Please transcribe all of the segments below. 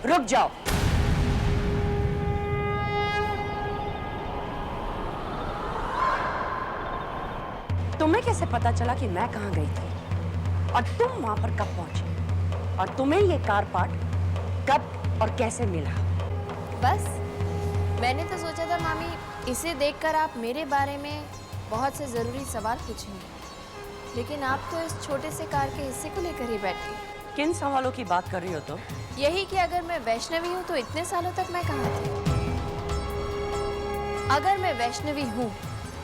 रुक जाओ। तुम्हें कैसे पता चला कि मैं कहां गई थी और तुम वहां पर कब पहुंचे, और तुम्हें ये कार पार्ट कब और कैसे मिला? बस मैंने तो सोचा था मामी, इसे देखकर आप मेरे बारे में बहुत से ज़रूरी सवाल पूछेंगे, लेकिन आप तो इस छोटे से कार के हिस्से को लेकर ही बैठ गए। किन सवालों की बात कर रही हो तुम? यही कि अगर मैं वैष्णवी हूँ तो इतने सालों तक मैं कहाँ थी? अगर मैं वैष्णवी हूँ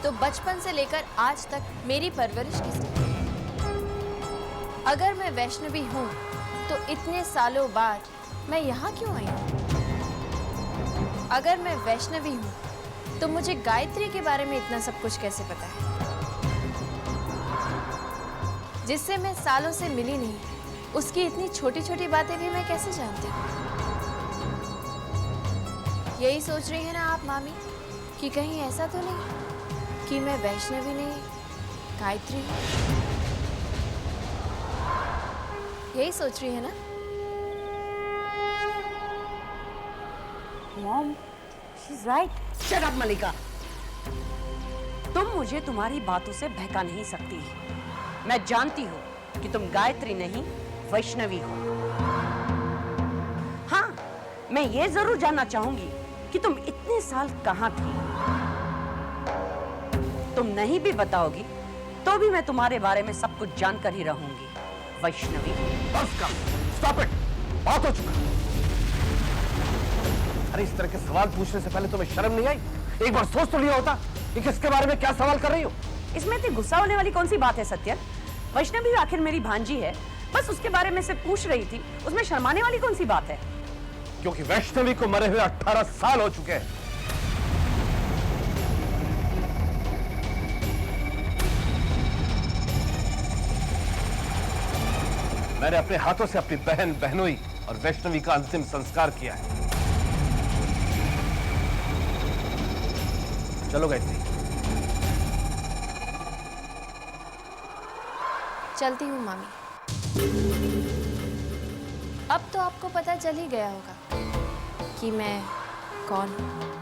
तो बचपन से लेकर आज तक मेरी परवरिश किसने की? अगर मैं वैष्णवी हूँ तो इतने सालों बाद मैं यहाँ क्यों आई हूँ? अगर मैं वैष्णवी हूँ तो मुझे गायत्री के बारे में इतना सब कुछ कैसे पता है, जिससे मैं सालों से मिली नहीं? उसकी इतनी छोटी छोटी बातें भी मैं कैसे जानती हूँ? यही सोच रही है ना आप मामी, कि कहीं ऐसा तो नहीं कि मैं वैष्णवी नहीं गायत्री हूँ? यही सोच रही है ना? Mom, she is right. Shut up Mallika. तुम मुझे तुम्हारी बातों से बहका नहीं सकती। मैं जानती हूँ कि तुम गायत्री नहीं वैष्णवी हो। हाँ, मैं ये जरूर जानना चाहूंगी कि तुम इतने साल कहां थी। तुम नहीं भी बताओगी तो भी मैं तुम्हारे बारे में सब कुछ जानकर ही रहूंगी। वैष्णवी। बस कर, स्टॉप इट, बहुत हो चुका। अरे इस तरह के सवाल पूछने से पहले तुम्हें शर्म नहीं आई? एक बार सोच तो लिया होता कि किसके बारे में क्या सवाल कर रही हो। इसमें इतनी गुस्सा होने वाली कौन सी बात है सत्यन? वैष्णवी आखिर मेरी भांजी है, बस उसके बारे में से पूछ रही थी, उसमें शर्माने वाली कौन सी बात है? क्योंकि वैष्णवी को मरे हुए 18 साल हो चुके हैं। मैंने अपने हाथों से अपनी बहन बहनोई और वैष्णवी का अंतिम संस्कार किया है। चलो गायत्री। चलती हूँ मामी। अब तो आपको पता चल ही गया होगा कि मैं कौन हूँ।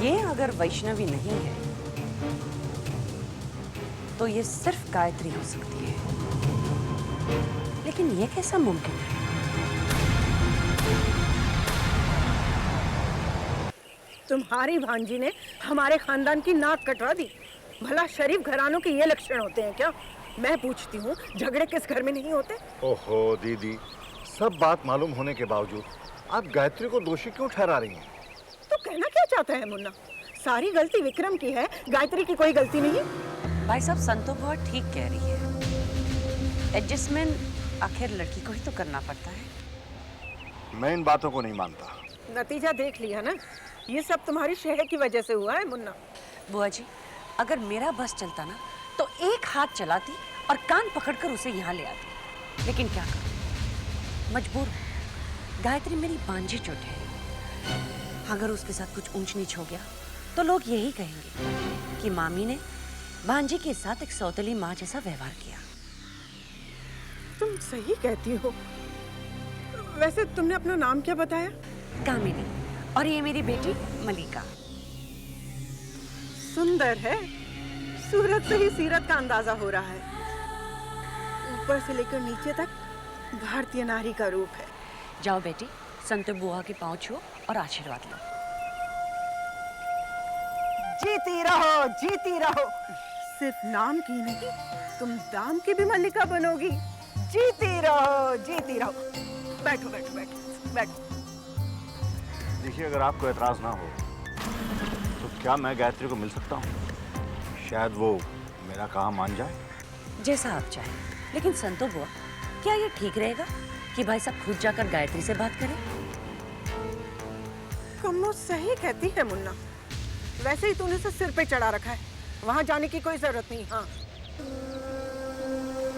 ये अगर वैष्णवी नहीं है तो ये सिर्फ गायत्री हो सकती है, लेकिन ये कैसा मुमकिन है? तुम्हारी भांजी ने हमारे खानदान की नाक कटवा दी। भला शरीफ घरानों के ये लक्षण होते हैं क्या? मैं पूछती हूँ, झगड़े किस घर में नहीं होते? ओहो दीदी, सब बात मालूम होने के बावजूद आप गायत्री को दोषी क्यों ठहरा रही हैं? तो कहना क्या चाहता है मुन्ना? सारी गलती विक्रम की है, गायत्री की कोई गलती नहीं। भाई साहब, संतो बहुत ठीक कह रही है। एडजस्टमेंट आखिर लड़की को ही तो करना पड़ता है। मैं इन बातों को नहीं मानता। नतीजा देख लिया ना, ये सब तुम्हारी शहर की वजह से हुआ है मुन्ना। बुआ जी, अगर मेरा बस चलता ना तो एक हाथ चलाती और कान पकड़कर उसे यहाँ ले आती, लेकिन क्या करूं, मजबूर हूं। गायत्री मेरी बांझी चोट है। अगर उसके साथ कुछ ऊंच नीच हो गया तो लोग यही कहेंगे कि मामी ने भांजी के साथ एक सौतेली माँ जैसा व्यवहार किया। तुम सही कहती हो। वैसे तुमने अपना नाम क्या बताया? कामिनी, और ये मेरी बेटी मलिका। सुंदर है, सूरत से ही सीरत का अंदाजा हो रहा है। ऊपर से लेकर नीचे तक भारतीय नारी का रूप है। जाओ बेटी, संतो बुआ के पांव छुओ और आशीर्वाद लो। जीती रहो, जीती रहो। सिर्फ नाम की नहीं, तुम दाम की भी मल्लिका बनोगी। जीती रहो, जीती रहो। बैठो बैठो बैठो बैठो। देखिए, अगर आपको एतराज ना हो तो क्या मैं गायत्री को मिल सकता हूँ? शायद वो मेरा काम मान जाए। जैसा आप चाहें, लेकिन संतो बुआ, क्या ये ठीक रहेगा कि भाई साहब खुद जाकर गायत्री से बात करें? कम्मो सही कहती है मुन्ना। वैसे ही तूने उसे सिर पे चढ़ा रखा है, वहां जाने की कोई जरूरत नहीं। हाँ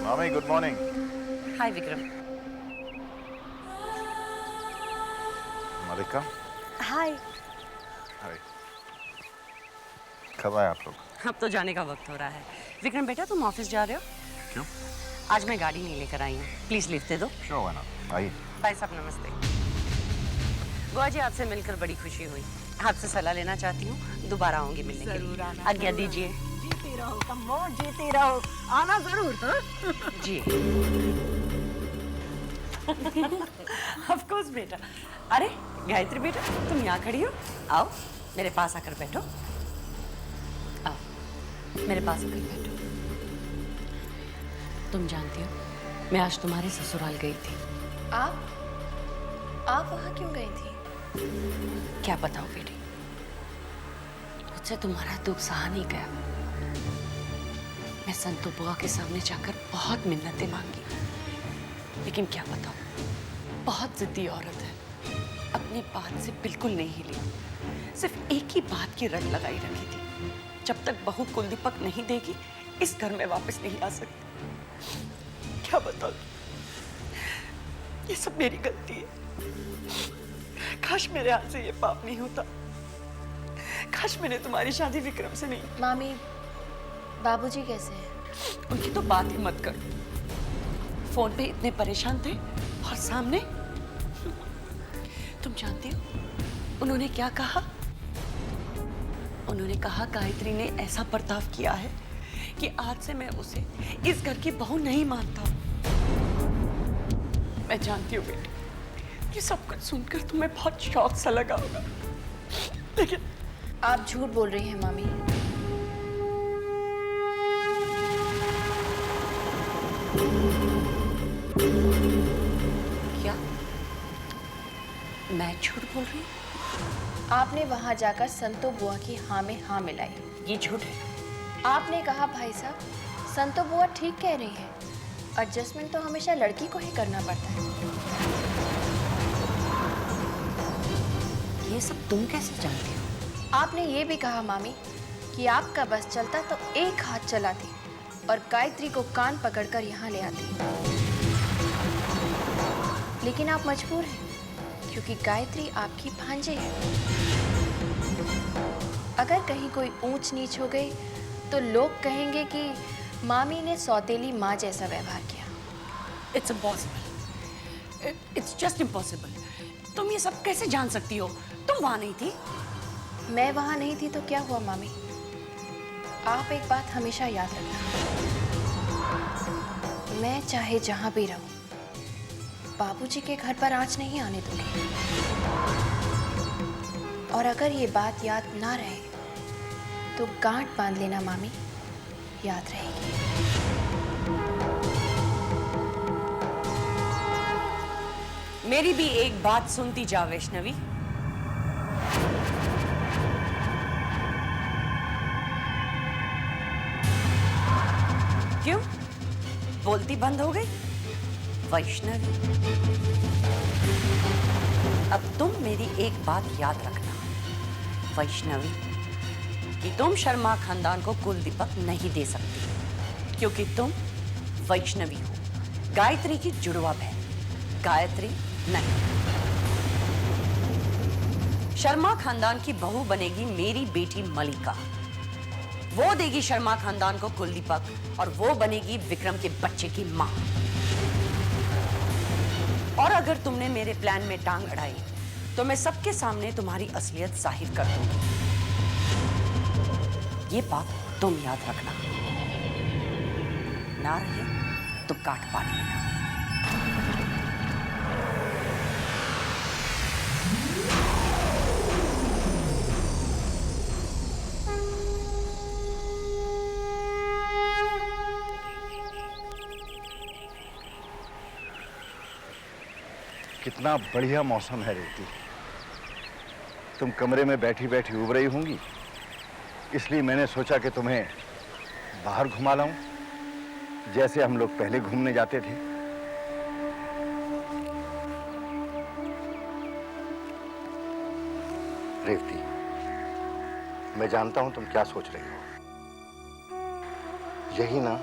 मामी, गुड मॉर्निंग। हाय विक्रम। मलिका। हाय। हाय। कब आए आप लोग? अब तो जाने का वक्त हो रहा है। विक्रम बेटा, तुम ऑफिस जा रहे हो? क्यों? आज मैं गाड़ी नहीं लेकर आई हूँ, प्लीज लिफ्ट दे दो। क्यों हुआ ना? आइए। भाई साहब नमस्ते। बुआ जी, आपसे मिलकर बड़ी खुशी हुई। आपसे सलाह लेना चाहती हूँ, दोबारा आऊंगी मिलने के जरूर लिए। आना, आज्ञा जरूर दीजिए। जीती रहो कम्मो, जीती रहो, आना जरूर। हाँ? जी। ऑफ कोर्स बेटा। अरे गायत्री बेटा, तुम यहाँ खड़ी हो? आओ मेरे पास आकर बैठो। आओ मेरे पास आकर बैठो। तुम जानती हो, मैं आज तुम्हारे ससुराल गई थी। आप वहाँ क्यों गई थी? क्या बताओ बेटी, मुझसे तुम्हारा दुख सहा नहीं गया। मैं संतू बुआ के सामने जाकर बहुत मिन्नतें मांगी, लेकिन क्या बताऊं, बहुत जिद्दी औरत है। अपनी बात से बिल्कुल नहीं हिली। सिर्फ एक ही बात की रट लगाई रखी थी, जब तक बहू कुल दीपक नहीं देगी इस घर में वापस नहीं आ सकती। क्या बताऊं, ये सब मेरी गलती है। काश मेरे हाथ से ये पाप नहीं होता। काश मैंने तुम्हारी शादी विक्रम से नहीं। मामी, बाबूजी कैसे हैं? उनकी तो बात ही मत करो। फोन पे इतने परेशान थे और सामने तुम जानती हो उन्होंने क्या कहा? उन्होंने कहा गायत्री ने ऐसा बर्ताव किया है कि आज से मैं उसे इस घर की बहू नहीं मानता हूं। मैं जानती हूँ बेटी, ये सब कुछ सुनकर तुम्हें बहुत शौक सा लगा होगा, लेकिन आप झूठ बोल रही हैं मामी। क्या मैं झूठ बोल रही हूँ? आपने वहाँ जाकर संतो बुआ की हाँ में हाँ मिलाई। ये झूठ है। आपने कहा भाई साहब, संतो बुआ ठीक कह रही है, एडजस्टमेंट तो हमेशा लड़की को ही करना पड़ता है। ये सब तुम कैसे जानती हो? आपने ये भी कहा मामी कि आपका बस चलता तो एक हाथ चलाती और गायत्री को कान पकड़कर यहाँ ले आती, लेकिन आप मजबूर हैं क्योंकि गायत्री आपकी भांजे है। अगर कहीं कोई ऊंच नीच हो गई तो लोग कहेंगे कि मामी ने सौतेली माँ जैसा व्यवहार किया। It's impossible, it's just impossible. तुम ये सब कैसे जान सकती हो? तुम वहां नहीं थी। मैं वहां नहीं थी तो क्या हुआ मामी? आप एक बात हमेशा याद रखना, मैं चाहे जहां भी रहूं, बाबूजी के घर पर आंच नहीं आने दूंगी। और अगर ये बात याद ना रहे तो गांठ बांध लेना मामी, याद रहेगी। मेरी भी एक बात सुनती जा वैष्णवी। क्यों बोलती बंद हो गई? वैष्णवी, अब तुम मेरी एक बात याद रखना वैष्णवी, कि तुम शर्मा खानदान को कुल दीपक नहीं दे सकती, क्योंकि तुम वैष्णवी हो, गायत्री की जुड़वा बहन। गायत्री नहीं। शर्मा खानदान की बहू बनेगी मेरी बेटी मलिका। वो देगी शर्मा खानदान को कुल दीपक और वो बनेगी विक्रम के बच्चे की मां। और अगर तुमने मेरे प्लान में टांग अड़ाई तो मैं सबके सामने तुम्हारी असलियत जाहिर कर दूंगी। ये बात तुम याद रखना। ना रहे तो काट पाट लेना। कितना बढ़िया मौसम है रेवती। तुम कमरे में बैठी बैठी उब रही होंगी, इसलिए मैंने सोचा कि तुम्हें बाहर घुमा लाऊं, जैसे हम लोग पहले घूमने जाते थे। रेवती, मैं जानता हूं तुम क्या सोच रही हो। यही ना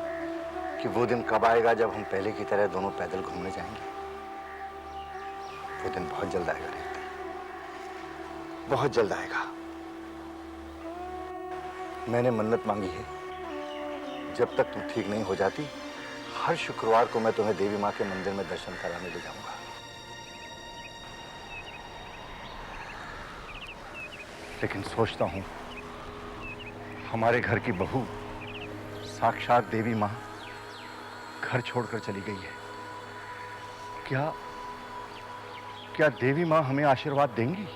कि वो दिन कब आएगा जब हम पहले की तरह दोनों पैदल घूमने जाएंगे। वो दिन बहुत जल्द आएगा रेवती, बहुत जल्द आएगा। मैंने मन्नत मांगी है, जब तक तुम ठीक नहीं हो जाती, हर शुक्रवार को मैं तुम्हें देवी माँ के मंदिर में दर्शन कराने ले जाऊंगा। लेकिन सोचता हूं, हमारे घर की बहू साक्षात देवी माँ घर छोड़कर चली गई है। क्या देवी माँ हमें आशीर्वाद देंगी?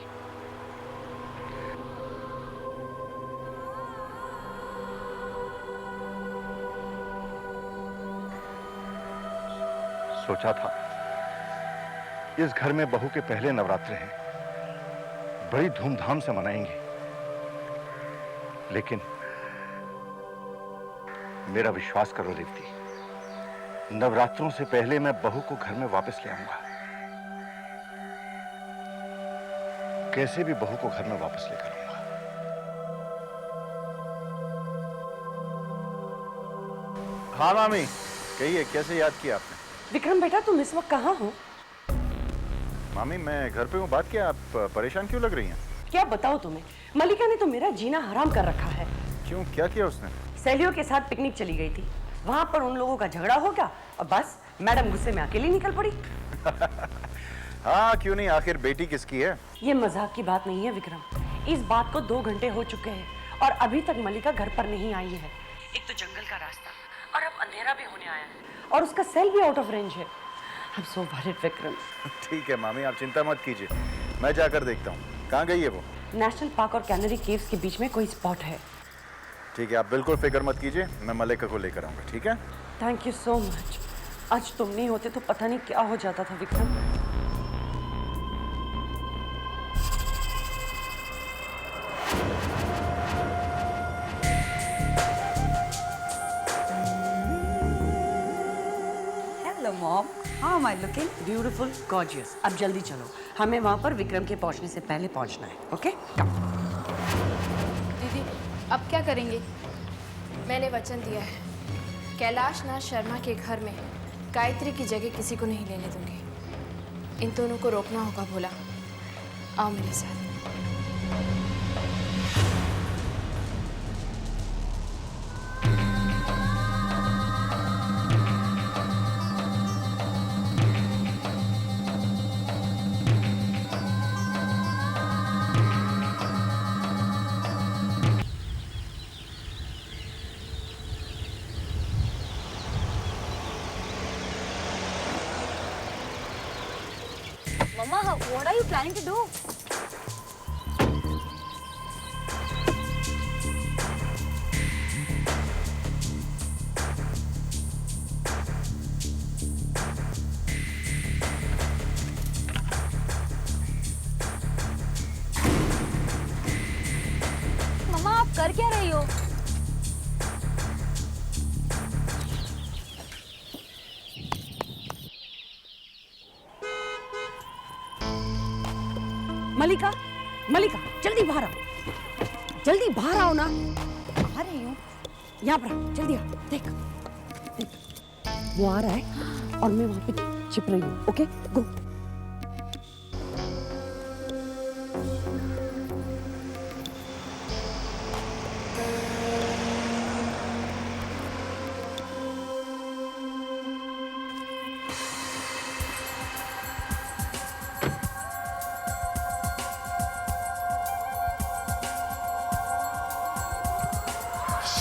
सोचा था इस घर में बहू के पहले नवरात्र हैं, बड़ी धूमधाम से मनाएंगे। लेकिन मेरा विश्वास करो रेवती, नवरात्रों से पहले मैं बहू को घर में वापस ले आऊंगा। कैसे भी बहू को घर में वापस लेकर आऊंगा। हाँ मामी, कहिए कैसे याद किया आपने? विक्रम बेटा, तुम इस वक्त कहाँ हो? मामी मैं घर पे हूँ। बात क्या, आप परेशान क्यों लग रही हैं? क्या बताओ तुम्हें, मलिका ने तो मेरा जीना हराम कर रखा है। क्यों, क्या किया उसने? सहेलियों के साथ पिकनिक चली गई थी, वहां पर उन लोगों का झगड़ा हो गया और बस मैडम गुस्से में अकेली निकल पड़ी। हाँ क्यों नहीं, आखिर बेटी किसकी है? ये मजाक की बात नहीं है विक्रम, इस बात को 2 घंटे हो चुके हैं और अभी तक मलिका घर पर नहीं आई है। एक तो जंगल का रास्ता और अब अंधेरा भी होने आया है और उसका सेल भी आउट ऑफ रेंज है। I'm so worried Vikram. ठीक है मामी, आप चिंता मत कीजिए, मैं जाकर देखता हूँ। कहाँ गई है वो? नेशनल पार्क और कैनरी केव्स के बीच में कोई स्पॉट है। ठीक है, आप बिल्कुल फिक्र मत कीजिए, मैं मलिका को लेकर आऊंगा। ठीक है? Thank you so much. आज तुम नहीं होते तो पता नहीं क्या हो जाता था Vikram. Hello, Mom. How am I looking? Beautiful, gorgeous. अब जल्दी चलो, हमें वहां पर विक्रम के पहुंचने से पहले पहुंचना है। ओके? दीदी, अब क्या करेंगे? मैंने वचन दिया है, कैलाश नाथ शर्मा के घर में गायत्री की जगह किसी को नहीं लेने दूंगी। इन दोनों को रोकना होगा। भोला, आओ मेरे साथ। Mama, what are you planning to do? मम्मा, आप कर क्या रही हो? मलिका, मलिका, जल्दी बाहर आओ, जल्दी बाहर आओ ना। आ रही हूँ। यहाँ पर आओ, जल्दी आओ। देख, देख, वो आ रहा है और मैं वहां पे छिप रही हूँ। ओके, गो।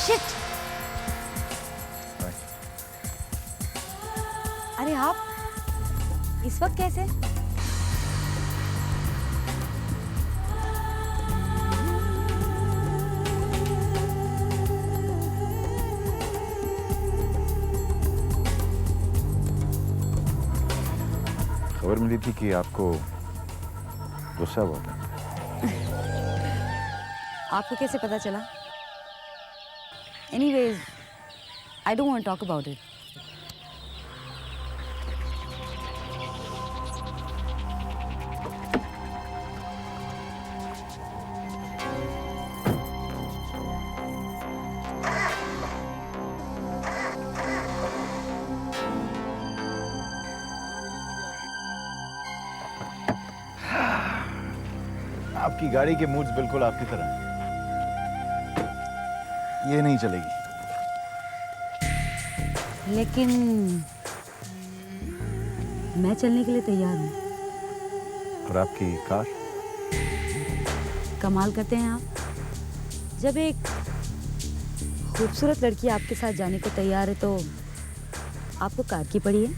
Shit! अरे आप इस वक्त कैसे? खबर मिली थी कि आपको गुस्सा हुआ था। आपको कैसे पता चला? Anyways, I don't want to talk about it. आपकी गाड़ी के मूड्स बिल्कुल आपकी तरह हैं। ये नहीं चलेगी। लेकिन मैं चलने के लिए तैयार हूँ। और आपकी कार? कमाल करते हैं आप। जब एक खूबसूरत लड़की आपके साथ जाने को तैयार है तो आपको कार की पड़ी है।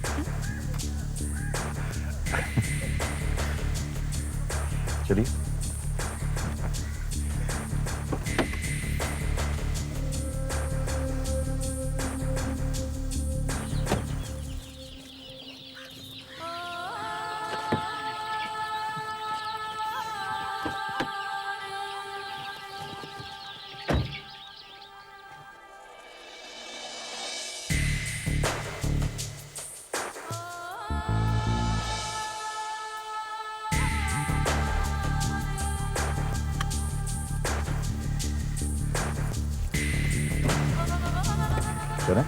चलिए। चलें?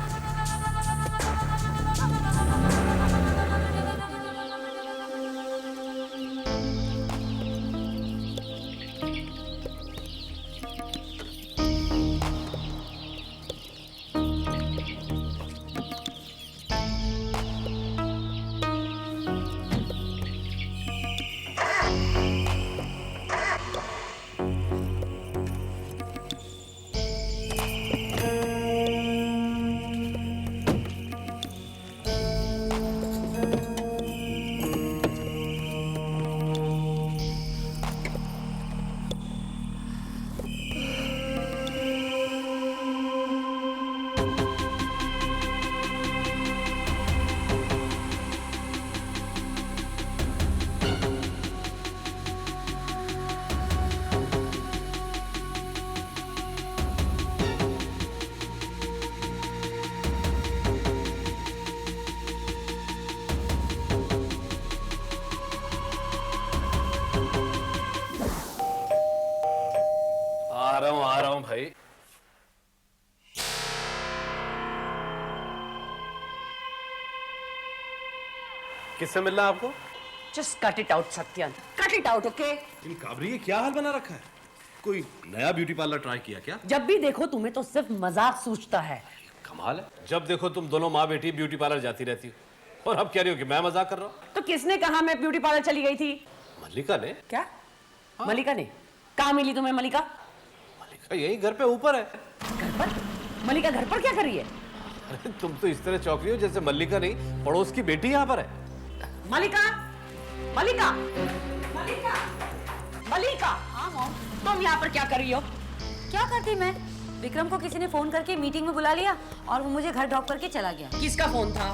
आ रहा हूं भाई। किससे मिलना है आपको? Just cut it out, Satyan. Cut it out, okay? इन काबरी, ये क्या हाल बना रखा है? कोई नया ब्यूटी पार्लर ट्राई किया क्या? जब भी देखो तुम्हें तो सिर्फ मजाक सूझता है। कमाल है, जब देखो तुम दोनों माँ बेटी ब्यूटी पार्लर जाती रहती हो और अब कह रही हो कि मैं मजाक कर रहा हूँ। तो किसने कहा मैं ब्यूटी पार्लर चली गई थी? मल्लिका ने। क्या? मलिका ने? कहाँ मिली तुम्हें मलिका? मल्लिका यही घर पे ऊपर है। घर पर? मलिका घर पर क्या कर रही है? अरे तुम तो इस तरह चौंक रही हो जैसे मल्लिका नहीं पड़ोस की बेटी यहाँ पर है। मलिका, मलिका, मलिका, मलिका। हाँ मॉम। तुम यहाँ पर क्या कर रही हो? क्या करती मैं? विक्रम को किसी ने फोन करके मीटिंग में बुला लिया और वो मुझे घर ड्रॉप करके चला गया। किसका फोन था?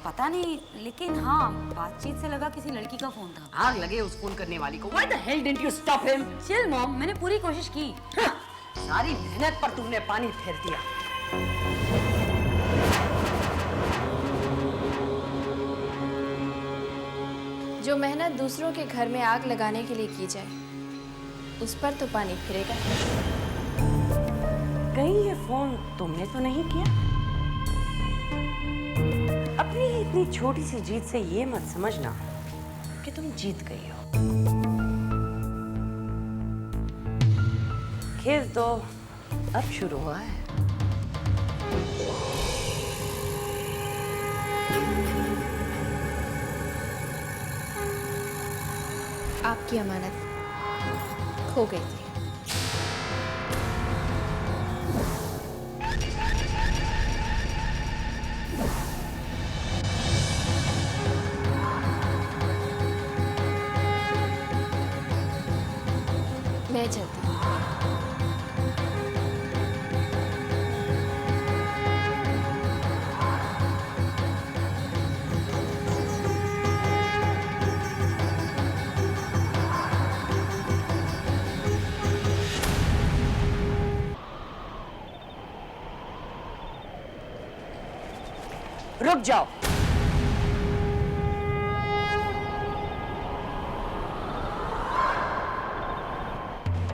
पता नहीं, लेकिन हाँ बातचीत से लगा किसी लड़की का फोन था। आग लगे उस फोन करने वाली को। Why the hell didn't you stop him? Chill mom, मैंने पूरी कोशिश की। हाँ, सारी मेहनत पर तुमने पानी फेर दिया। जो मेहनत दूसरों के घर में आग लगाने के लिए की जाए, उस पर तो पानी फिरेगा। कहीं ये फोन तुमने तो नहीं किया? अपनी इतनी छोटी सी जीत से ये मत समझना कि तुम जीत गई हो। खेल तो अब शुरू हुआ है। आपकी अमानत खो गई थी। मैं चलती हूँ। रुक जाओ।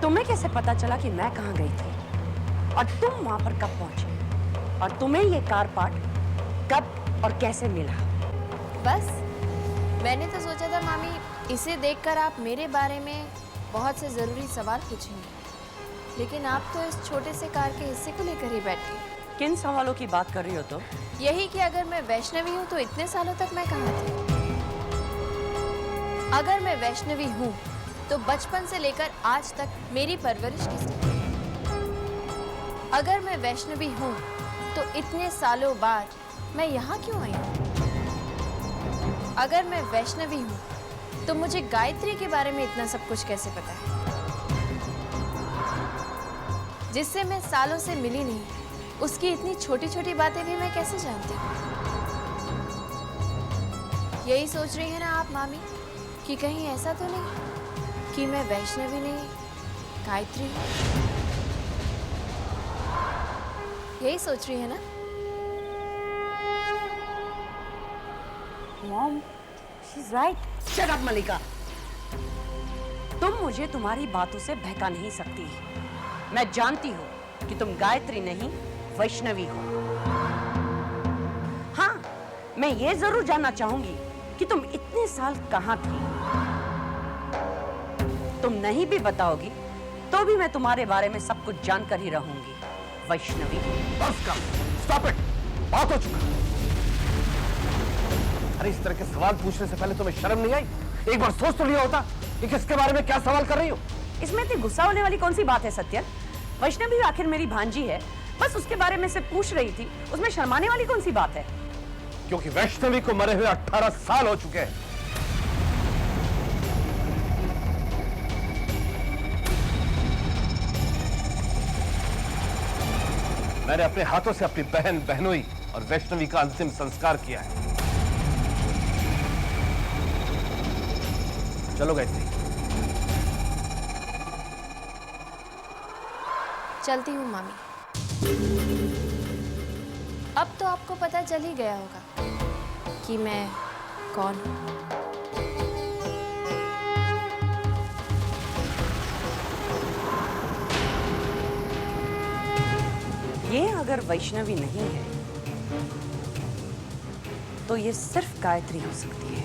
तुम्हें कैसे पता चला कि मैं कहां गई थी और तुम वहां पर कब पहुंचे और तुम्हें ये कार पार्ट कब और कैसे मिला? बस मैंने तो सोचा था मामी, इसे देखकर आप मेरे बारे में बहुत से जरूरी सवाल पूछेंगे, लेकिन आप तो इस छोटे से कार के हिस्से को लेकर ही बैठे। किन सवालों की बात कर रही हो तो? यही कि अगर मैं वैष्णवी हूँ तो इतने सालों तक मैं कहाँ थी? अगर मैं वैष्णवी हूँ तो बचपन से लेकर आज तक मेरी परवरिश किसने की? अगर मैं वैष्णवी हूँ तो इतने सालों बाद मैं यहाँ क्यों आई हूँ? अगर मैं वैष्णवी हूँ तो मुझे गायत्री के बारे में इतना सब कुछ कैसे पता है, जिससे मैं सालों से मिली नहीं? उसकी इतनी छोटी छोटी बातें भी मैं कैसे जानती हूँ? यही सोच रही है ना आप मामी कि कहीं ऐसा तो नहीं कि मैं वैष्णवी नहीं गायत्री हूँ? यही सोच रही है ना? Mom, she is right. Shut up Mallika. तुम मुझे तुम्हारी बातों से बहका नहीं सकती। मैं जानती हूँ कि तुम गायत्री नहीं वैष्णवी हो। हाँ, मैं ये जरूर जानना चाहूंगी कि तुम इतने साल कहाँ थी। तुम नहीं भी बताओगी तो भी मैं तुम्हारे बारे में सब कुछ जानकर ही रहूंगी। वैष्णवी। बस कर, स्टॉप इट, बात हो चुका। अरे इस तरह के सवाल पूछने से पहले तुम्हें शर्म नहीं आई? एक बार सोच तो लिया होता कि किसके बारे में क्या सवाल कर रही हो। इसमें इतनी गुस्सा होने वाली कौन सी बात है सत्यन? वैष्णवी आखिर मेरी भांजी है, बस उसके बारे में से पूछ रही थी। उसमें शर्माने वाली कौन सी बात है? क्योंकि वैष्णवी को मरे हुए 18 साल हो चुके हैं। मैंने अपने हाथों से अपनी बहन बहनोई और वैष्णवी का अंतिम संस्कार किया है। चलो गायत्री। चलती हूँ मामी। अब तो आपको पता चल ही गया होगा कि मैं कौन हूँ। ये अगर वैष्णवी नहीं है तो ये सिर्फ गायत्री हो सकती है।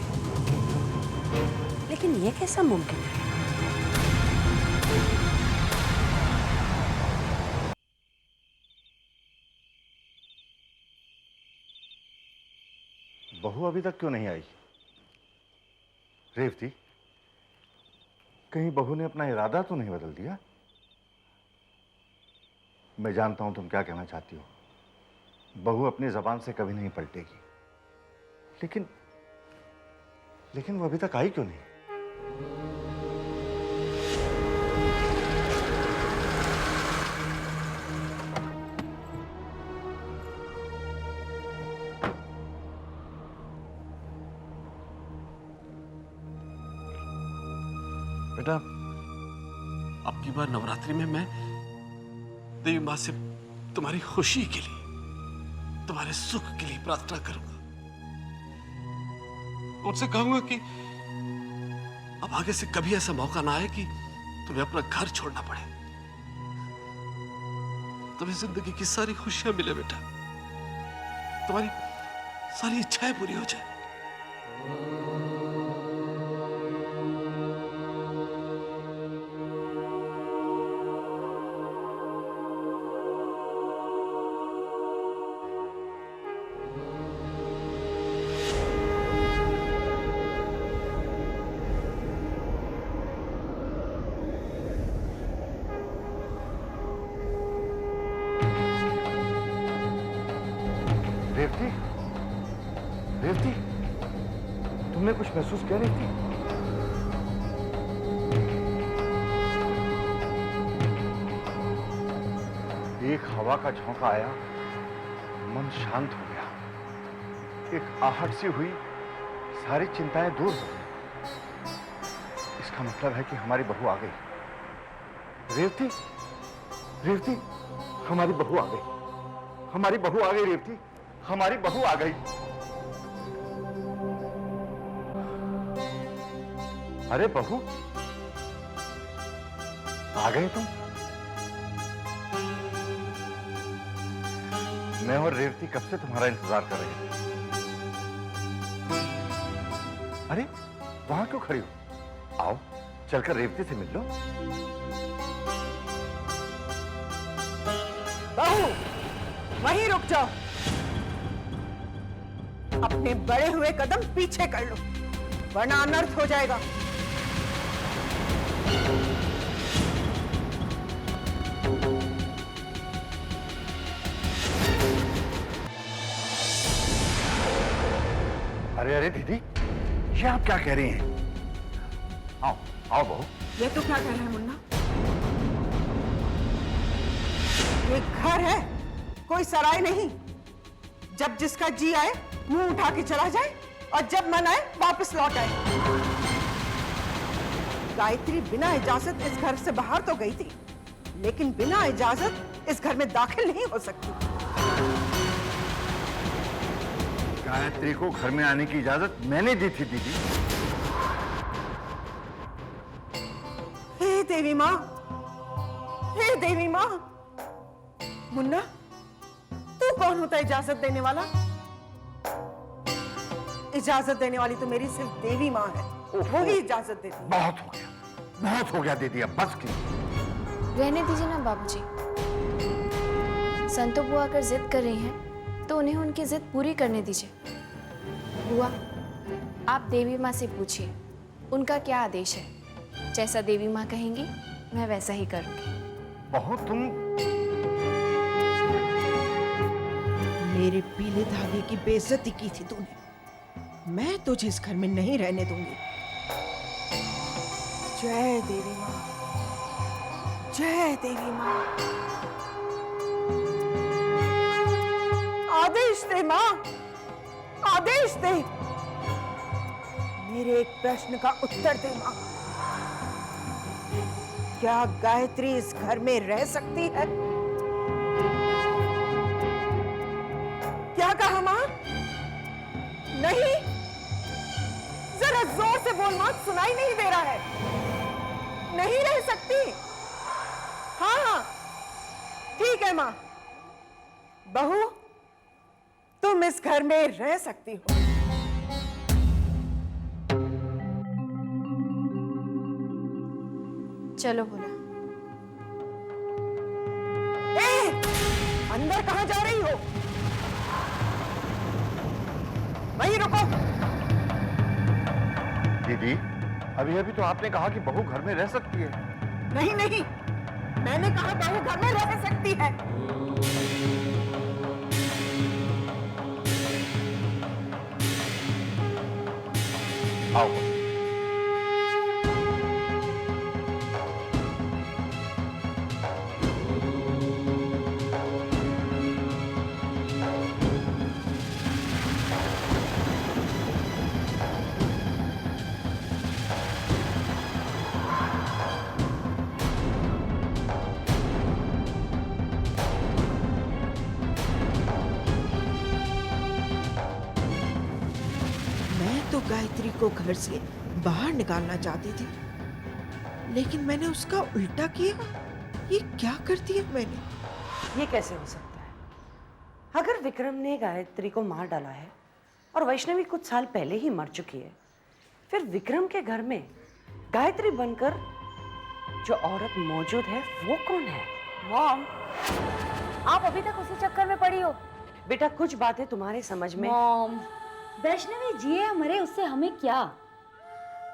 लेकिन ये कैसा मुमकिन है? बहू अभी तक क्यों नहीं आई? रेवती, कहीं बहू ने अपना इरादा तो नहीं बदल दिया? मैं जानता हूं तुम क्या कहना चाहती हो। बहू अपनी जबान से कभी नहीं पलटेगी। लेकिन वो अभी तक आई क्यों नहीं? बेटा, अब की बार नवरात्रि में मैं देवी माँ से तुम्हारी खुशी के लिए, तुम्हारे सुख के लिए प्रार्थना करूंगा। उनसे कहूंगा कि अब आगे से कभी ऐसा मौका ना आए कि तुम्हें अपना घर छोड़ना पड़े। तुम्हें जिंदगी की सारी खुशियां मिले बेटा, तुम्हारी सारी इच्छाएं पूरी हो जाए। रेवती, रेवती, तुमने कुछ महसूस किया रेवती? एक हवा का झोंका आया, मन शांत हो गया। एक आहट सी हुई, सारी चिंताएं दूर हो गई। इसका मतलब है कि हमारी बहू आ गई। रेवती, रेवती, हमारी बहू आ गई। हमारी बहू आ गई रेवती, हमारी बहू आ गई। अरे बहू, आ गए तुम? मैं और रेवती कब से तुम्हारा इंतजार कर रहे थे। अरे वहां क्यों खड़ी हो? आओ, चलकर रेवती से मिल लो। बहू, वहीं रुक जाओ। अपने बड़े हुए कदम पीछे कर लो, वरना अनर्थ हो जाएगा। अरे अरे दीदी, ये आप क्या कह रही हैं? आओ आओ बहू। ये तो क्या कह रहे हैं मुन्ना? ये घर है, कोई सराय नहीं। जब जिसका जी आए मुंह उठा के चला जाए और जब मन आए वापस लौट आए। गायत्री बिना इजाजत इस घर से बाहर तो गई थी, लेकिन बिना इजाजत इस घर में दाखिल नहीं हो सकती। गायत्री को घर में आने की इजाजत मैंने दी थी दीदी। हे देवी माँ, हे देवी माँ। मुन्ना, तू कौन होता है इजाजत देने वाला? इजाजत देने वाली तो मेरी सिर्फ देवी माँ है, वो ही इजाजत देती है। बहुत हो गया दीदी, अब बस की। रहने दीजिए ना बाबूजी। संतो बुआ अगर जिद कर रही हैं तो उन्हें उनकी जिद पूरी करने दीजिए। बुआ, आप देवी माँ से पूछिए उनका क्या आदेश है। जैसा देवी माँ कहेंगी मैं वैसा ही करूँगी। बहू तुम मेरे पीले धागे की बेइज्जती की थी तूने, मैं तुझे इस घर में नहीं रहने दूंगी। जय देवी माँ, जय देवी माँ। आदेश दे माँ, आदेश दे। मेरे एक प्रश्न का उत्तर दे माँ। क्या गायत्री इस घर में रह सकती है? क्या कहा माँ? नहीं? जरा जोर से बोल माँ, सुनाई नहीं दे रहा है। नहीं रह सकती? हाँ हाँ, ठीक है माँ। बहू, तुम इस घर में रह सकती हो। चलो बोला। ए, अंदर कहाँ जा रही हो? वहीं रुको। दीदी, अभी अभी तो आपने कहा कि बहू घर में रह सकती है। नहीं नहीं, मैंने कहा बहू घर में रह सकती है। आओ। तो गायत्री को घर से बाहर निकालना चाहती थी, लेकिन मैंने उसका उल्टा किया। ये क्या कर दिया मैंने? ये कैसे हो सकता है? अगर विक्रम ने गायत्री को मार डाला है और वैष्णवी कुछ साल पहले ही मर चुकी है, फिर विक्रम के घर में गायत्री बनकर जो औरत मौजूद है वो कौन है? मॉम, आप अभी तक उसी चक्कर में पड़ी हो। बेटा, कुछ बातें तुम्हारे समझ में। मॉम, वैष्णवी जिए या मरे उससे हमें क्या?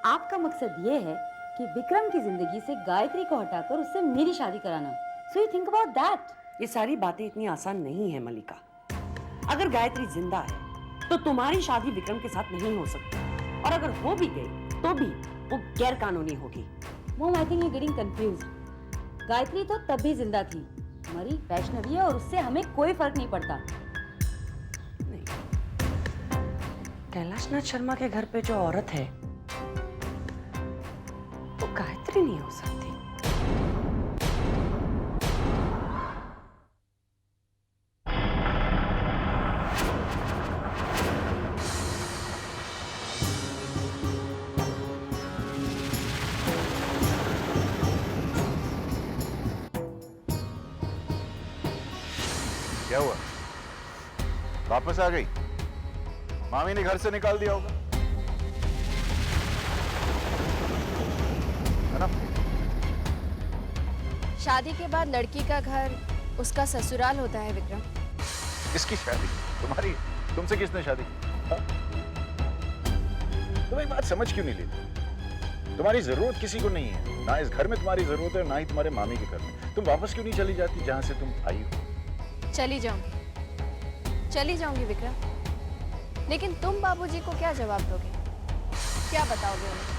आपका मकसद ये है कि विक्रम की जिंदगी से गायत्री को हटाकर उससे मेरी शादी कराना। So you think about that. ये सारी बातें इतनी आसान नहीं है मलिका। अगर गायत्री जिंदा है तो तुम्हारी शादी विक्रम के साथ नहीं हो सकती, और अगर हो भी गई तो भी वो गैर कानूनी होगी। Mom, I think you getting confused. Gayatri तो तब भी जिंदा थी, मरी वैष्णवी है और उससे हमें कोई फर्क नहीं पड़ता। कैलाशनाथ शर्मा के घर पे जो औरत है वो गायत्री नहीं हो सकती। क्या हुआ? वापस आ गई? मामी ने घर से निकाल दिया होगा, है ना? शादी के बाद लड़की का घर उसका ससुराल होता है विक्रम। किसकी शादी? तुम्हारी? तुमसे किसने शादी की? हाँ? तुम एक बात समझ क्यों नहीं लेती? तुम्हारी जरूरत किसी को नहीं है, ना इस घर में तुम्हारी जरूरत है, ना ही तुम्हारे मामी के घर में। तुम वापस क्यों नहीं चली जाती जहां से तुम आई हो? चली जाऊंगी विक्रम, लेकिन तुम बाबूजी को क्या जवाब दोगे? क्या बताओगे उन्हें?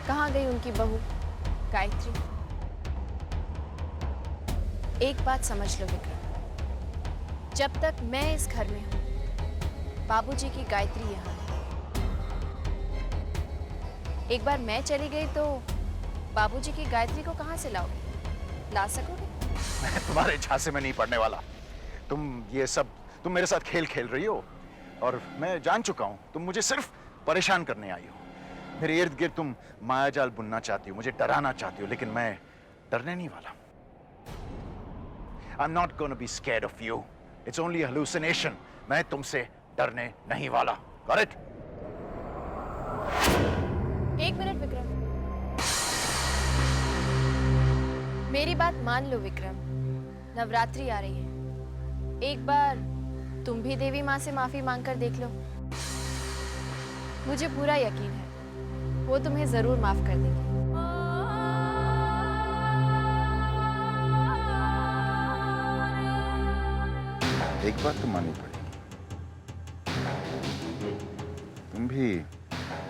कहाँ गई उनकी बहू गायत्री? एक बात समझ लो विक्रम, जब तक मैं इस घर में हूं, बाबूजी की गायत्री यहाँ है। एक बार मैं चली गई तो बाबूजी की गायत्री को कहाँ से लाओगे? ला सकोगे? मैं तुम्हारे झांसे में नहीं पड़ने वाला। तुम मेरे साथ खेल खेल रही हो और मैं जान चुका हूं तुम मुझे सिर्फ परेशान करने आई हो। मेरे इर्द गिर्द तुम मायाजाल बुनना चाहती हो, मुझे डराना चाहती हो, लेकिन मैं डरने नहीं वाला। I'm not going to be scared of you. It's only a hallucination. मैं तुमसे डरने नहीं वाला। Got it? एक मिनट विक्रम, मेरी बात मान लो विक्रम। नवरात्रि आ रही है, एक बार तुम भी देवी माँ से माफी मांगकर देख लो। मुझे पूरा यकीन है वो तुम्हें जरूर माफ कर देगी। एक बात तो माननी पड़ेगी, तुम भी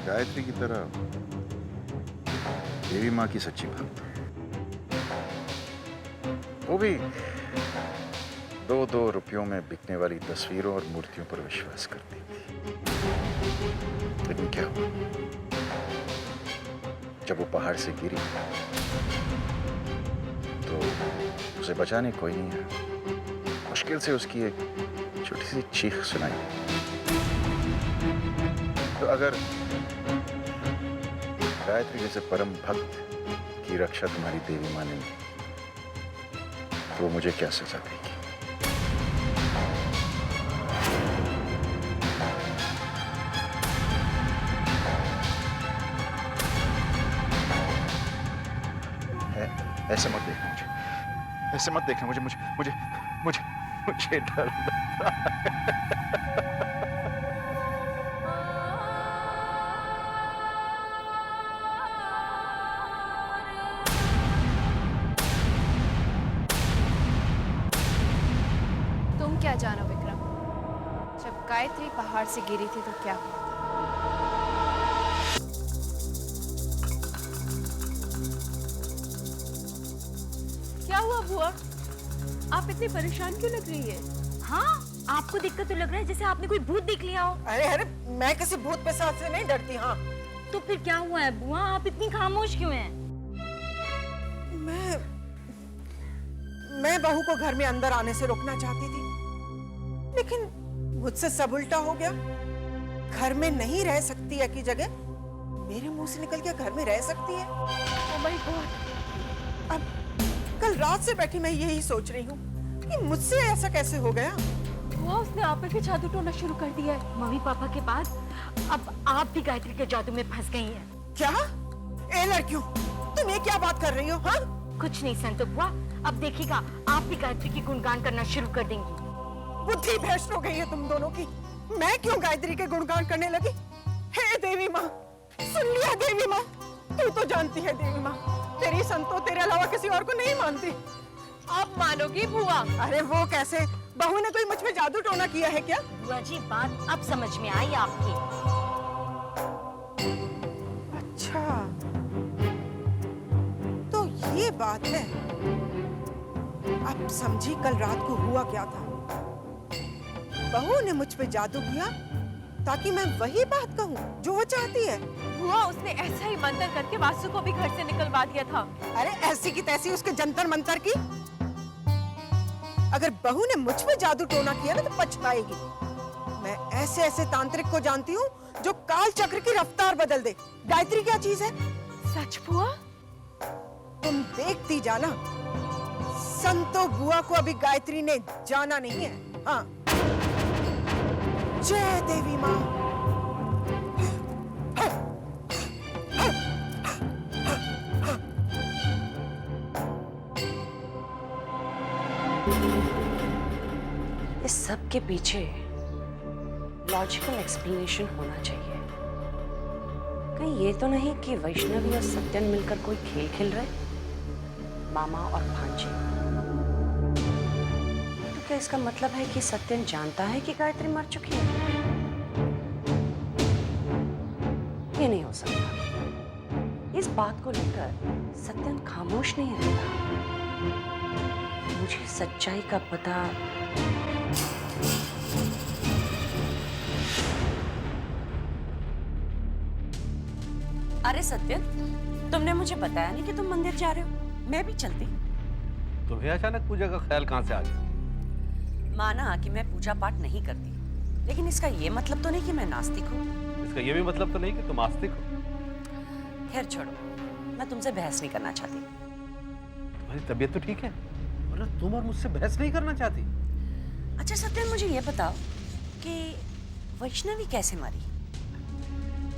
गायत्री की तरह देवी माँ की सच्ची भक्त हो। वो भी 2-2 रुपयों में बिकने वाली तस्वीरों और मूर्तियों पर विश्वास करती थी। लेकिन क्या हुआ जब वो पहाड़ से गिरी तो उसे बचाने कोई नहीं आया। मुश्किल से उसकी एक छोटी सी चीख सुनाई। तो अगर गायत्री जैसे परम भक्त की रक्षा तुम्हारी देवी माँ ने तो वो मुझे क्या सजा देगी? ऐसे मत देखना मुझे, ऐसे मत देखना मुझे, मुझे मुझे मुझे मुझे डर लगता है। तुम क्या जानो विक्रम, जब गायत्री पहाड़ से गिरी थी तो क्या हुआ? क्या हुआ बुआ? आप इतनी परेशान क्यों लग रही है? हाँ, आपको दिक्कत तो लग रहा है जैसे आपने कोई भूत देख लिया हो। अरे अरे, मैं किसी भूत पिशाच से नहीं डरती। हाँ, तो फिर क्या हुआ है बुआ? आप इतनी खामोश क्यों हैं? मैं बहू को घर में अंदर आने से रोकना चाहती थी, लेकिन मुझसे सब उल्टा हो गया। घर में नहीं रह सकती है की जगह मेरे मुंह से निकल के घर में रह सकती है। Oh my God! अब कल रात से बैठी मैं यही सोच रही हूँ कि मुझसे ऐसा कैसे हो गया। बुआ, उसने आप पे भी जादू टोना शुरू कर दिया है। मम्मी पापा के बाद अब आप भी गायत्री के जादू में फंस गई हैं। क्या? ए लड़कियों, तुम ये क्या बात कर रही हो? हाँ, कुछ नहीं संतो बुआ, अब देखिएगा आप भी गायत्री की गुणगान करना शुरू कर देंगी। बुद्धि भ्रष्ट हो गई है तुम दोनों की। मैं क्यों गायत्री के गुणगान करने लगी? हे देवी माँ, सुन लिया देवी माँ, तू तो जानती है देवी माँ, तेरी संतो तेरे अलावा किसी और को नहीं मानती। आप मानोगी बुआ? अरे वो कैसे? बहू ने कोई मुझ पे जादू टोना किया है क्या? बुआ जी, बात अब समझ में आई आपकी। अच्छा, तो ये बात है। अब समझी कल रात को हुआ क्या था। बहू ने मुझ पे जादू किया ताकि मैं वही बात कहूँ जो वो चाहती है। बुआ, उसने ऐसा ही मंत्र करके वासु को भी घर से निकलवा दिया था। अरे ऐसी की तैसी उसके जंतर मंतर की। अगर बहू ने मुझ पे जादू टोना किया ना तो पछताएगी। मैं ऐसे ऐसे तांत्रिक को जानती हूँ जो काल चक्र की रफ्तार बदल दे। गायत्री क्या चीज है? सच बुआ? तुम देखती जाना। संतो बुआ को अभी गायत्री ने जाना नहीं है। हाँ, जय देवी माँ। इस सब के पीछे लॉजिकल एक्सप्लेनेशन होना चाहिए। कहीं ये तो नहीं कि वैष्णवी और सत्यन मिलकर कोई खेल खेल रहे, मामा और भांजी। तो क्या इसका मतलब है कि सत्यन जानता है कि गायत्री मर चुकी है? ये नहीं हो सकता। इस बात को लेकर सत्यन खामोश नहीं रहता। मुझे सच्चाई का पता अरे सत्यन, तुमने मुझे बताया नहीं कि तुम मंदिर जा रहे हो। मैं भी चलती। तुम्हें अचानक पूजा का ख्याल कहां से आ गया? माना कि मैं पूजा पाठ नहीं करती, लेकिन इसका ये मतलब तो नहीं कि मैं नास्तिक हूँ। इसका ये भी मतलब तो नहीं कि तुम आस्तिक हो। खैर छोड़ो, मैं तुमसे बहस नहीं करना चाहती। तुम्हारी तबीयत तो ठीक है, वरना तुम और मुझसे बहस नहीं करना चाहती। अच्छा सत्यन, मुझे ये बताओ कि वैष्णवी कैसे मरी?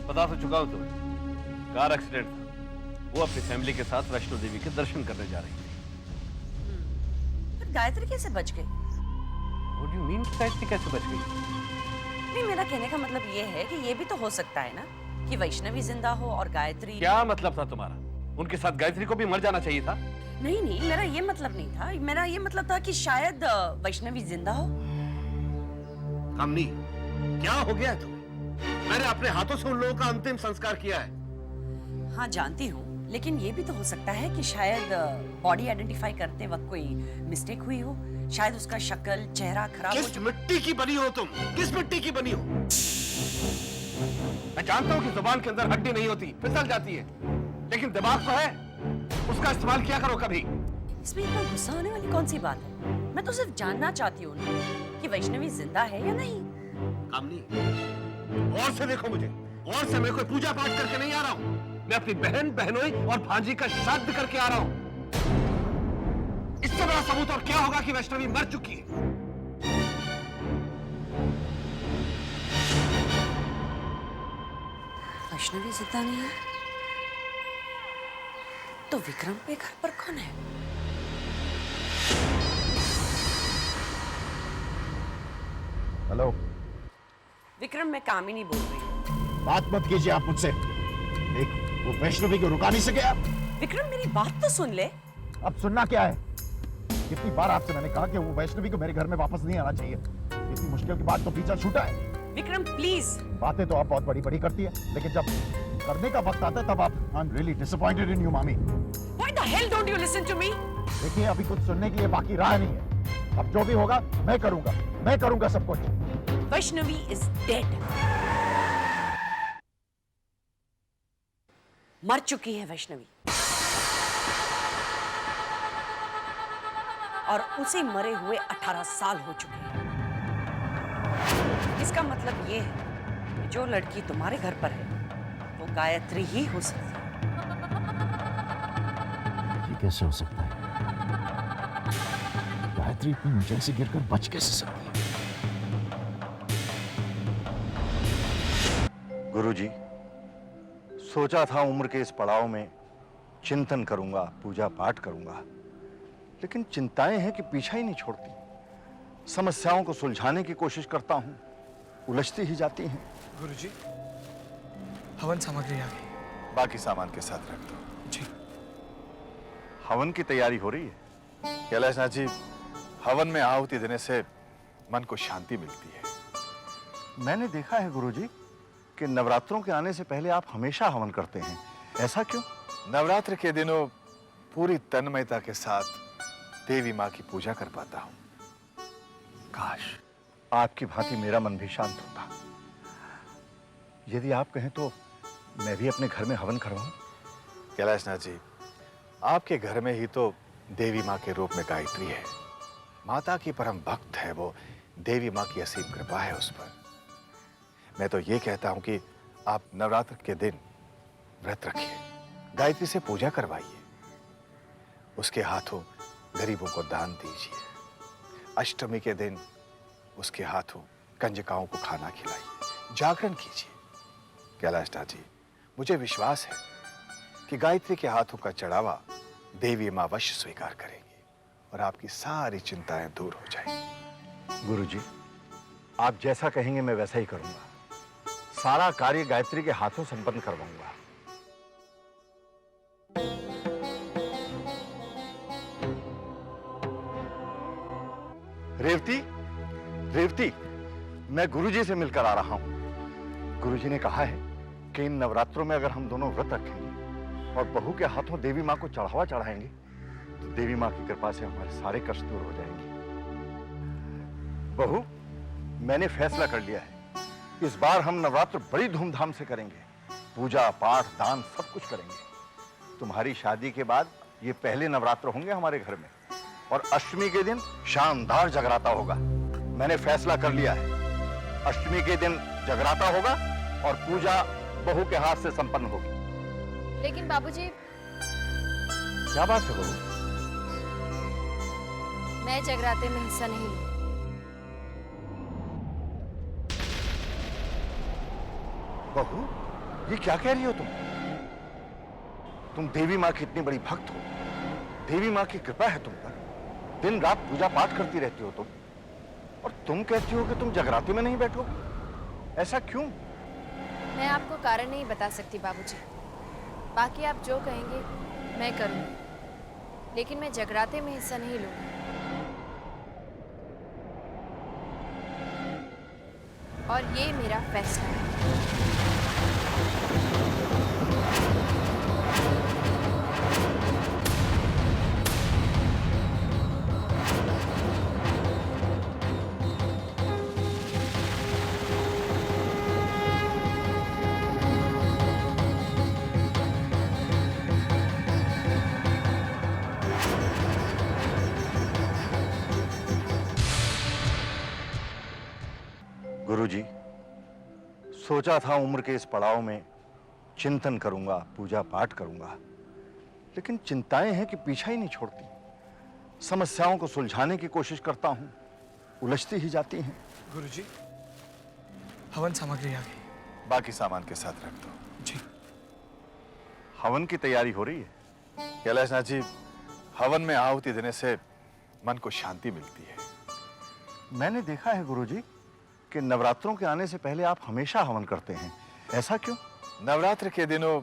बता तो चुका हूं तुम्हें। कार एक्सीडेंट था। वो अपनी फैमिली के साथ वैष्णो देवी के दर्शन करने जा रही थी। फिर गायत्री कैसे बच गई? What do you mean, Gayatri कैसे बच गई? नहीं, मेरा कहने का मतलब ये है कि ये भी तो हो सकता है ना कि वैष्णवी जिंदा हो और गायत्री। क्या मतलब था तुम्हारा? उनके साथ गायत्री को भी मर जाना चाहिए था। नहीं नहीं, मेरा ये मतलब नहीं था। मेरा ये मतलब था कि शायद वैष्णवी जिंदा हो। कामनी, क्या हो गया तुम्हें? मैंने अपने हाथों से उन लोगों का अंतिम संस्कार किया है। हाँ जानती हूँ, लेकिन ये भी तो हो सकता है कि शायद बॉडी आइडेंटिफाई करते वक्त कोई मिस्टेक हुई हो। शायद उसका शक्ल चेहरा खराब हो। किस मिट्टी की बनी हो तुम? किस मिट्टी की बनी हो? मैं जानता हूँ कि जुबान के अंदर हड्डी नहीं होती, फिसल जाती है, लेकिन दिमाग तो है। उसका इस्तेमाल किया करो कभी। इसमें इतना गुस्सा होने वाली कौन सी बात है? मैं तो सिर्फ जानना चाहती हूँ कि वैष्णवी जिंदा है या नहीं। कामनी, और से देखो मुझे, और से मैं कोई पूजा पाठ करके नहीं आ रहा हूँ। मैं अपनी बहन, बहनोई और भांजी का श्राद्ध करके आ रहा हूँ। इससे बड़ा सबूत और क्या होगा कि वैष्णवी मर चुकी है? वैष्णवी जिंदा नहीं है तो विक्रम के घर पर कौन है? हेलो विक्रम, मैं कामिनी बोल रही हूँ। बात मत कीजिए आप मुझसे। एक वो वैष्णवी को रुका नहीं सके आप। विक्रम, मेरी बात तो सुन ले। अब सुनना क्या है? कितनी बार आपसे मैंने कहा कि वो वैष्णवी को मेरे घर में वापस नहीं आना चाहिए। इतनी मुश्किल के बाद तो पीछा छूटा है। विक्रम प्लीज। बातें तो आप बहुत बड़ी बड़ी करती है, लेकिन जब करने का वक्त आता है तब आप I am really disappointed in you मामी। Why the hell don't you listen to me? देखिए, अभी कुछ सुनने के लिए बाकी रहा नहीं है। अब जो भी होगा मैं करूंगा सब कुछ। Vaishnavi is dead. मर चुकी है वैष्णवी, और उसे मरे हुए 18 साल हो चुके हैं। इसका मतलब ये है कि जो लड़की तुम्हारे घर पर है वो गायत्री ही हो सकती है। ये कैसे हो सकता है? गायत्री इतनी ऊंचाई से गिरकर बच कैसे सकती है? गुरुजी, सोचा था उम्र के इस पड़ाव में चिंतन करूंगा, पूजा पाठ करूंगा, लेकिन चिंताएं हैं कि पीछा ही नहीं छोड़ती। समस्याओं को सुलझाने की कोशिश करता हूं, उलझती ही जाती हैं। गुरुजी, हवन सामग्री आ गई। बाकी सामान के साथ रख दो। जी। हवन की तैयारी हो रही है। कैलाशनाथ जी, हवन में आहुति देने से मन को शांति मिलती है। मैंने देखा है गुरुजी कि नवरात्रों के आने से पहले आप हमेशा हवन करते हैं, ऐसा क्यों? नवरात्र के दिनों पूरी तन्मयता के साथ देवी माँ की पूजा कर पाता हूं। काश आपकी भांति मेरा मन भी शांत होता। यदि आप कहें तो मैं भी अपने घर में हवन करवाऊं? कैलाशनाथ जी, आपके घर में ही तो देवी माँ के रूप में गायत्री है। माता की परम भक्त है वो। देवी माँ की असीम कृपा है उस पर। मैं तो ये कहता हूं कि आप नवरात्र के दिन व्रत रखिए, गायत्री से पूजा करवाइए, उसके हाथों गरीबों को दान दीजिए। अष्टमी के दिन उसके हाथों कंजकाओं को खाना खिलाइए, जागरण कीजिए। कैलाशनाथ जी, मुझे विश्वास है कि गायत्री के हाथों का चढ़ावा देवी माँ अवश्य स्वीकार करेंगी और आपकी सारी चिंताएं दूर हो जाएंगी। गुरुजी, आप जैसा कहेंगे मैं वैसा ही करूंगा। सारा कार्य गायत्री के हाथों संपन्न करवाऊंगा। रेवती, रेवती, मैं गुरुजी से मिलकर आ रहा हूं। गुरुजी ने कहा है कि इन नवरात्रों में अगर हम दोनों व्रत रखेंगे और बहू के हाथों देवी मां को चढ़ावा चढ़ाएंगे तो देवी मां की कृपा से हमारे सारे कष्ट दूर हो जाएंगे। बहू, मैंने फैसला कर लिया है, इस बार हम नवरात्र बड़ी धूमधाम से करेंगे। पूजा पाठ दान सब कुछ करेंगे। तुम्हारी शादी के बाद ये पहले नवरात्र होंगे हमारे घर में, और अष्टमी के दिन शानदार जगराता होगा। मैंने फैसला कर लिया है, अष्टमी के दिन जगराता होगा और पूजा बहू के हाथ से संपन्न होगी। लेकिन बाबूजी, क्या बात है बहू? मैं जगराते में हिस्सा नहीं लूं। बहू, ये क्या कह रही हो तुम? तुम देवी माँ की इतनी बड़ी भक्त हो, देवी माँ की कृपा है तुम पर, दिन रात पूजा पाठ करती रहती हो तुम, और तुम कहती हो कि तुम जगराते में नहीं बैठो। ऐसा क्यों? मैं आपको कारण नहीं बता सकती बाबूजी। बाकी आप जो कहेंगे मैं करूंगी, लेकिन मैं जगराते में हिस्सा नहीं लूंगी। और ये मेरा फैसला है। गुरुजी, सोचा था उम्र के इस पड़ाव में चिंतन करूंगा, पूजा पाठ करूंगा, लेकिन चिंताएं हैं कि पीछा ही नहीं छोड़ती। समस्याओं को सुलझाने की कोशिश करता हूं, उलझती ही जाती हैं। गुरुजी, हवन सामग्री आ गई। बाकी सामान के साथ रख दो। जी। हवन की तैयारी हो रही है। कैलाशनाथ जी, हवन में आहुति देने से मन को शांति मिलती है। मैंने देखा है गुरुजी कि नवरात्रों के आने से पहले आप हमेशा हवन करते हैं, ऐसा क्यों? नवरात्र के दिनों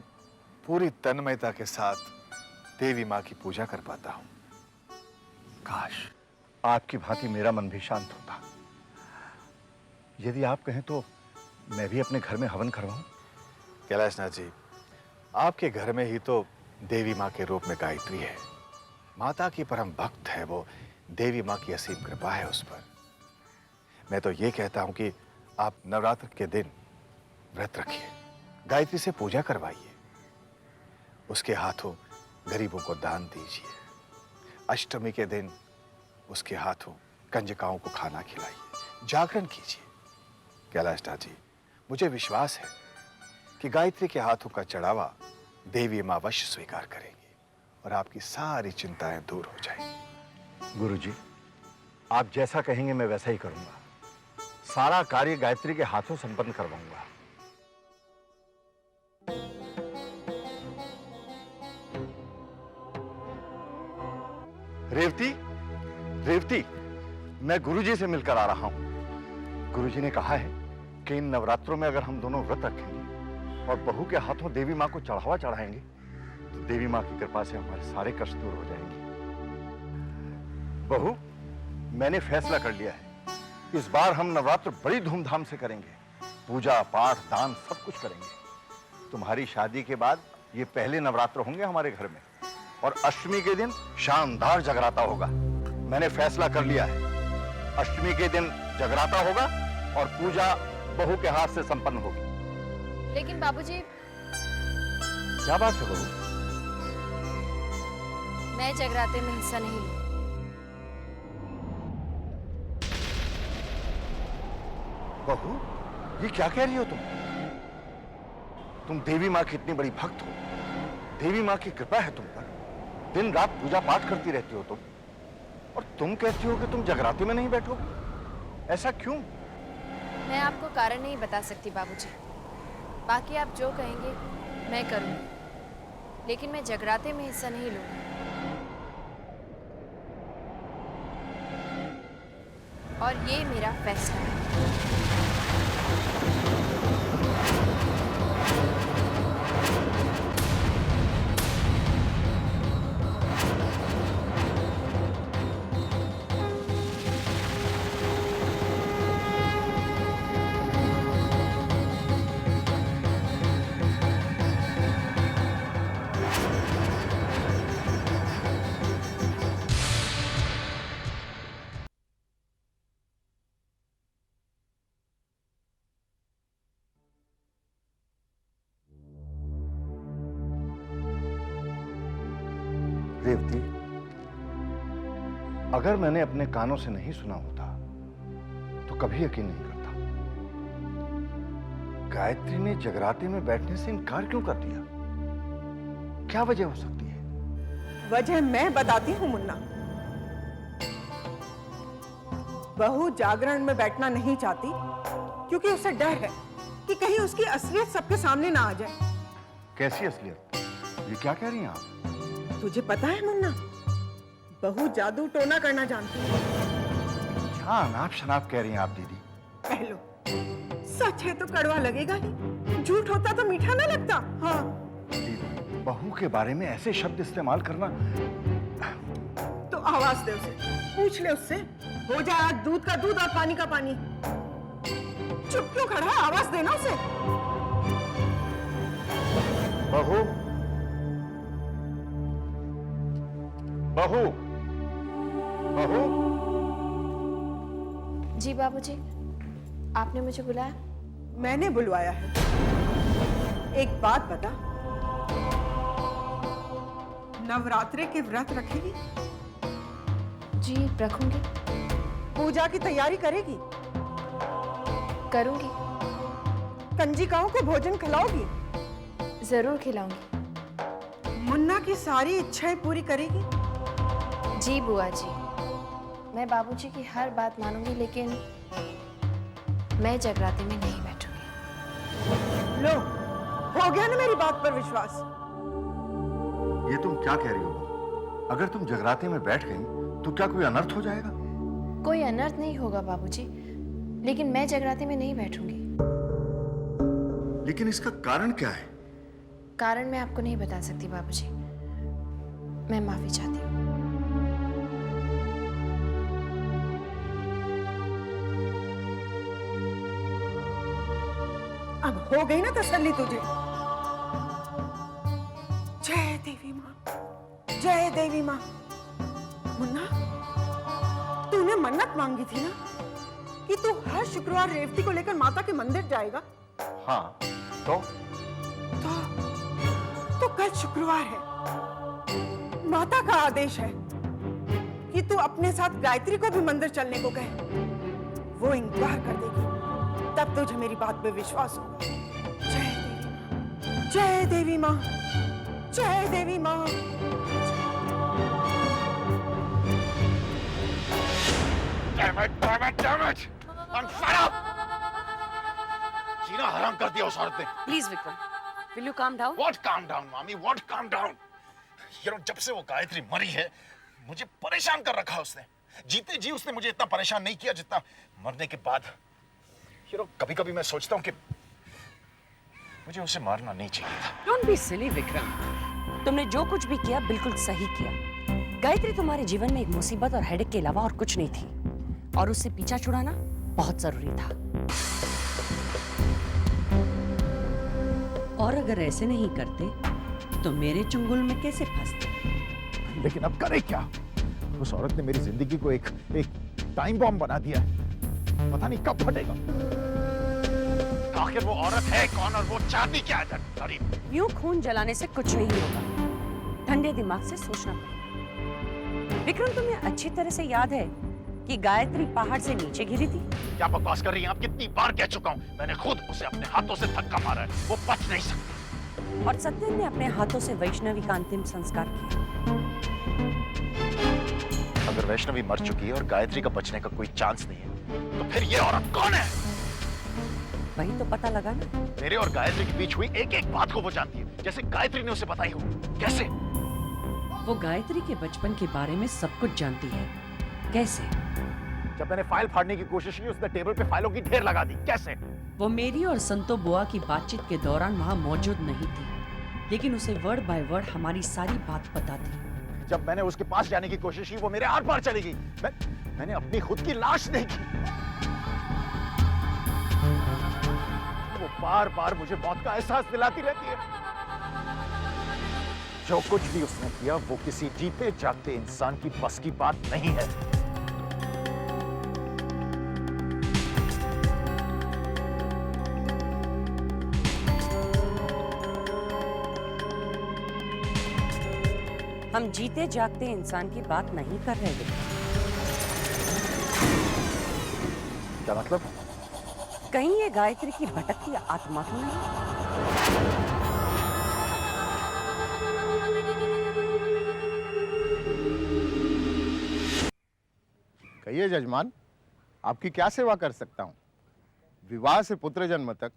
पूरी तन्मयता के साथ देवी माँ की पूजा कर पाता हूं। काश आपकी भांति मेरा मन भी शांत होता। यदि आप कहें तो मैं भी अपने घर में हवन करवाऊं? कैलाशनाथ जी, आपके घर में ही तो देवी माँ के रूप में गायत्री है। माता की परम भक्त है वो। देवी माँ की असीम कृपा है उस पर। मैं तो ये कहता हूं कि आप नवरात्र के दिन व्रत रखिए, गायत्री से पूजा करवाइए, उसके हाथों गरीबों को दान दीजिए। अष्टमी के दिन उसके हाथों कंजकाओं को खाना खिलाइए, जागरण कीजिए। कैलाशनाथ जी, मुझे विश्वास है कि गायत्री के हाथों का चढ़ावा देवी माँ अवश्य स्वीकार करेंगी और आपकी सारी चिंताएं दूर हो जाएंगी। गुरुजी, आप जैसा कहेंगे मैं वैसा ही करूंगा। सारा कार्य गायत्री के हाथों संपन्न करवाऊंगा। रेवती, रेवती, मैं गुरुजी से मिलकर आ रहा हूं। गुरुजी ने कहा है कि इन नवरात्रों में अगर हम दोनों व्रत रखेंगे और बहू के हाथों देवी मां को चढ़ावा चढ़ाएंगे तो देवी मां की कृपा से हमारे सारे कष्ट दूर हो जाएंगे। बहू, मैंने फैसला कर लिया है, इस बार हम नवरात्र बड़ी धूमधाम से करेंगे। पूजा पाठ दान सब कुछ करेंगे। तुम्हारी शादी के बाद ये पहले नवरात्र होंगे हमारे घर में, और अष्टमी के दिन शानदार जगराता होगा। मैंने फैसला कर लिया है, अष्टमी के दिन जगराता होगा और पूजा बहू के हाथ से संपन्न होगी। लेकिन बाबूजी, क्या बात है बहू? मैं जगराते में हिस्सा नहीं लूं। बहू, ये क्या कह रही हो तुम? तुम देवी माँ की इतनी बड़ी भक्त हो, देवी माँ की कृपा है तुम पर, दिन रात पूजा पाठ करती रहती हो तुम, और तुम कहती हो कि तुम जगराते में नहीं बैठो। ऐसा क्यों? मैं आपको कारण नहीं बता सकती बाबूजी। बाकी आप जो कहेंगे मैं करूंगी, लेकिन मैं जगराते में हिस्सा नहीं लूंगी। और ये मेरा फैसला है। रेवती, अगर मैंने अपने कानों से नहीं सुना होता तो कभी यकीन नहीं करता। गायत्री ने जगराते में बैठने से इनकार क्यों कर दिया? क्या वजह हो सकती है? वजह मैं बताती हूँ मुन्ना। बहू जागरण में बैठना नहीं चाहती क्योंकि उसे डर है कि कहीं उसकी असलियत सबके सामने ना आ जाए। कैसी असलियत? ये क्या कह रही हैं आप? तुझे पता है मुन्ना, बहू जादू टोना करना जानती है। क्या अनाप शनाप कह रही हैं आप दीदी? कह लो, सच है तो कड़वा लगेगा ही, झूठ होता तो मीठा ना लगता। हाँ दीदी, बहू के बारे में ऐसे शब्द इस्तेमाल करना। तो आवाज दे उसे, पूछ ले उससे, हो जाए आज दूध का दूध और पानी का पानी। चुप क्यों खड़ा है? आवाज देना उसे। बहू, बहू, बहू। जी बाबूजी, आपने मुझे बुलाया? मैंने बुलवाया है। एक बात बता, नवरात्रे के व्रत रखेगी? जी रखूंगी। पूजा की तैयारी करेगी? करूंगी। कंजिकाओं को भोजन खिलाओगी? जरूर खिलाऊंगी। मुन्ना की सारी इच्छाएं पूरी करेगी? जी बुआ जी, मैं बाबूजी की हर बात मानूंगी, लेकिन मैं जगराते में नहीं बैठूंगी। लो, हो गया ना मेरी बात पर विश्वास? ये तुम क्या कह रही हो? अगर तुम जगराते में बैठ गई तो क्या कोई अनर्थ हो जाएगा? कोई अनर्थ नहीं होगा बाबूजी, लेकिन मैं जगराते में नहीं बैठूंगी। लेकिन इसका कारण क्या है? कारण मैं आपको नहीं बता सकती बाबूजी। मैं माफी चाहती हूँ। अब हो गई ना तसल्ली तुझे? जय देवी माँ, जय देवी माँ। मुन्ना, तूने मन्नत मांगी थी ना कि तू हर शुक्रवार रेवती को लेकर माता के मंदिर जाएगा? हाँ, तो कल शुक्रवार है। माता का आदेश है कि तू अपने साथ गायत्री को भी मंदिर चलने को कहे। वो इनकार कर देगी, तब तुझे मेरी बात पे विश्वास होगा। जय देवी माँ, जय देवी माँ। Damn it, damn it, damn it! I'm fed up! जीना हराम कर दिया उस औरत ने। Please Vikram, will you calm down? What calm down, मामी? What calm down? You know, जब से वो गायत्री मरी है, मुझे परेशान कर रखा है उसने। जीते जी उसने मुझे इतना परेशान नहीं किया जितना मरने के बाद। You know, कभी-कभी मैं सोचता हूँ कि मुझे उसे मारना नहीं चाहिए था। डोंट बी सिली विक्रम, तुमने जो कुछ भी किया बिल्कुल सही किया। गायत्री तुम्हारे जीवन में एक मुसीबत और हेडेक के अलावा और कुछ नहीं थी, और उससे पीछा छुड़ाना बहुत जरूरी था। और अगर ऐसे नहीं करते तो मेरे चुंगल में कैसे फंसते? लेकिन अब करे क्या? उस औरत ने मेरी जिंदगी को एक टाइम बॉम्ब बना दिया है। पता नहीं कब फटेगा। आखिर वो औरत है कौन और वो चाहती क्या है? यूं खून जलाने से कुछ नहीं होगा, ठंडे दिमाग से सोचना पड़ेगा। विक्रम, तुम्हें अच्छी तरह से याद है कि गायत्री पहाड़ से नीचे गिरी थी। क्या बकवास कर रही हैं आप? कितनी बार कह चुका हूँ, मैंने खुद उसे अपने हाथों से धक्का मारा है। वो बच नहीं सकती। और सत्यन ने अपने हाथों से वैष्णवी का अंतिम संस्कार किया। अगर वैष्णवी मर चुकी है और गायत्री का बचने का कोई चांस नहीं है, तो फिर ये औरत कौन है? वही तो पता लगा ना। मेरे और गायत्री के बीच हुई एक एक बात को वो जानती है, जैसे गायत्री ने उसे बताई हो। कैसे? वो गायत्री के बचपन के बारे में सब कुछ जानती है। कैसे? जब मैंने फाइल फाड़ने की कोशिश की उसने टेबल पे फाइलों की ढेर लगा दी। कैसे? वो मेरी और संतो बुआ की बातचीत के दौरान वहाँ मौजूद नहीं थी, लेकिन उसे वर्ड बाय वर्ड हमारी सारी बात पता थी। जब मैंने उसके पास जाने की कोशिश की वो मेरे आर पार चली गई। मैंने अपनी खुद की लाश देखी। वो बार बार मुझे मौत का एहसास दिलाती रहती है। जो कुछ भी उसने किया वो किसी जीते जागते इंसान की बस की बात नहीं है। हम जीते जागते इंसान की बात नहीं कर रहे थे। क्या मतलब? कहीं ये गायत्री की भटकती आत्मा तो नहीं? कहिए जजमान, आपकी क्या सेवा कर सकता हूं? विवाह से पुत्र जन्म तक,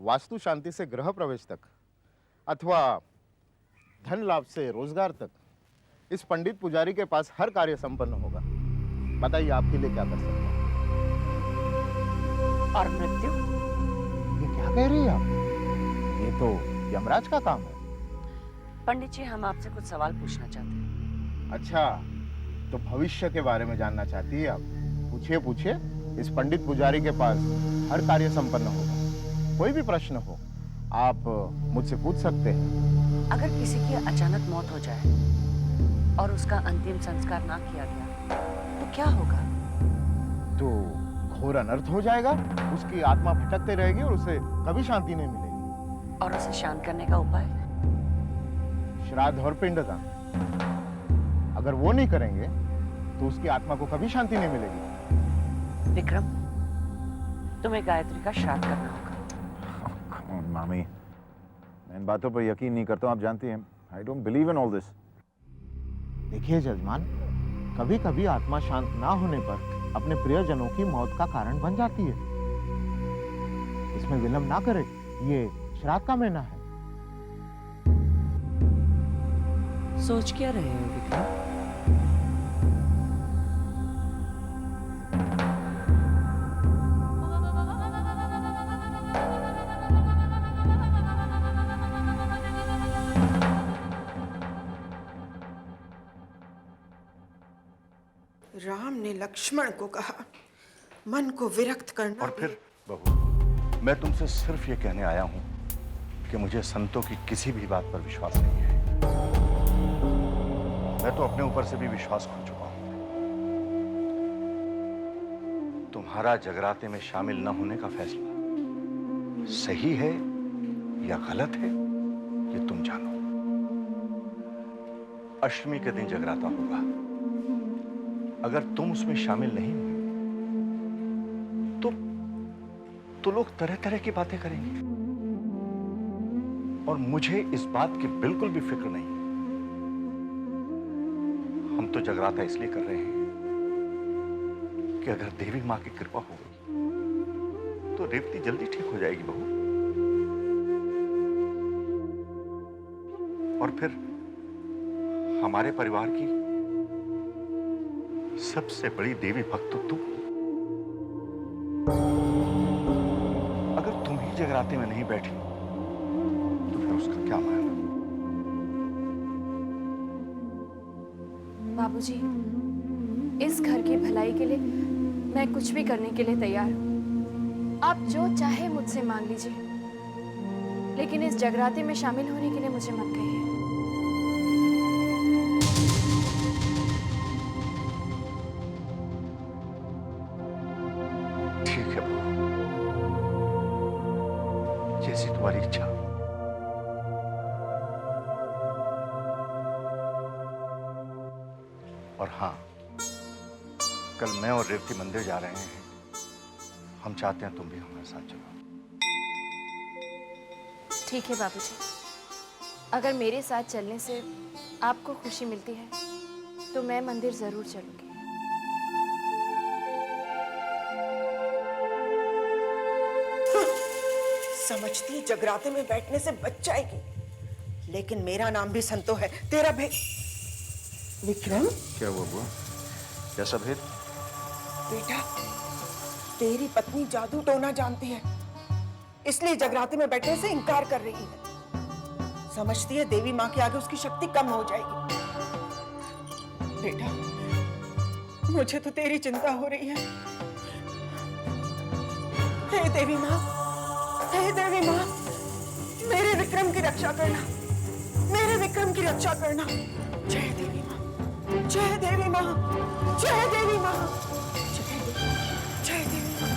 वास्तु शांति से गृह प्रवेश तक, अथवा धन लाभ से रोजगार तक, इस पंडित पुजारी के पास हर कार्य संपन्न होगा। बताइए आपके लिए क्या कर सकता हूं? और मृत्यु? ये क्या कह रही है आप? ये तो यमराज का काम है। पंडित जी, हम आपसे कुछ सवाल पूछना चाहते हैं। अच्छा, तो भविष्य के बारे में जानना चाहती है आप? पूछिए पूछिए। इस पंडित पुजारी के पास हर कार्य संपन्न होगा। कोई भी प्रश्न हो आप मुझसे पूछ सकते हैं। अगर किसी की अचानक मौत हो जाए और उसका अंतिम संस्कार ना किया गया तो क्या होगा? तो घोर अनर्थ हो जाएगा। उसकी आत्मा भटकते रहेगी और उसे कभी शांति नहीं मिलेगी। और उसे शांत करने का उपाय? श्राद्ध और पिंडदान। अगर वो नहीं करेंगे तो उसकी आत्मा को कभी शांति नहीं मिलेगी। विक्रम, तुम्हें गायत्री का श्राद्ध करना होगा। मामी, मैं इन बातों पर यकीन नहीं करता हूं, आप जानती हैं। I don't believe in all this. देखिए जजमान, कभी कभी आत्मा शांत ना होने पर अपने प्रियजनों की मौत का कारण बन जाती है। इसमें विलंब ना करें, ये श्राद्ध का महीना है। सोच क्या रहे हो विक्रम? राम ने लक्ष्मण को कहा, मन को विरक्त करना। और फिर बहू, मैं तुमसे सिर्फ ये कहने आया हूं कि मुझे संतों की किसी भी बात पर विश्वास नहीं है। मैं तो अपने ऊपर से भी विश्वास खो चुका हूं। तुम्हारा जगराते में शामिल न होने का फैसला सही है या गलत है, ये तुम जानो। अष्टमी के दिन जगराता होगा। अगर तुम उसमें शामिल नहीं हुए तो लोग तरह तरह की बातें करेंगे। और मुझे इस बात की बिल्कुल भी फिक्र नहीं। हम तो जगराता इसलिए कर रहे हैं कि अगर देवी मां की कृपा हो गई तो रेवती जल्दी ठीक हो जाएगी बहू। और फिर हमारे परिवार की सबसे बड़ी देवी भक्त तो तुम। अगर तुम ही जगराते में नहीं बैठी तो फिर उसका क्या मायना? बाबूजी, इस घर की भलाई के लिए मैं कुछ भी करने के लिए तैयार हूँ। आप जो चाहे मुझसे मांग लीजिए, लेकिन इस जगराते में शामिल होने के लिए मुझे मत कहिए। ठीक है बहू, जैसी तुम्हारी इच्छा। और हाँ, कल मैं और रेवती मंदिर जा रहे हैं। हम चाहते हैं तुम भी हमारे साथ चलो। ठीक है बाबूजी, अगर मेरे साथ चलने से आपको खुशी मिलती है तो मैं मंदिर जरूर चलूंगी। समझती जगराते में बैठने से बच जाएगी, लेकिन मेरा नाम भी संतो है। तेरा भेद। विक्रम, क्या हुआ बुआ? कैसा भेद? बेटा, तेरी पत्नी जादू टोना जानती है, इसलिए जगराते में बैठने से इनकार कर रही है। समझती है देवी माँ के आगे उसकी शक्ति कम हो जाएगी। बेटा, मुझे तो तेरी चिंता हो रही है। हे देवी माँ, हे देवी माँ, मेरे विक्रम की रक्षा करना, मेरे विक्रम की रक्षा करना। जय देवी माँ, जय देवी माँ, जय देवी माँ, जय देवी माँ।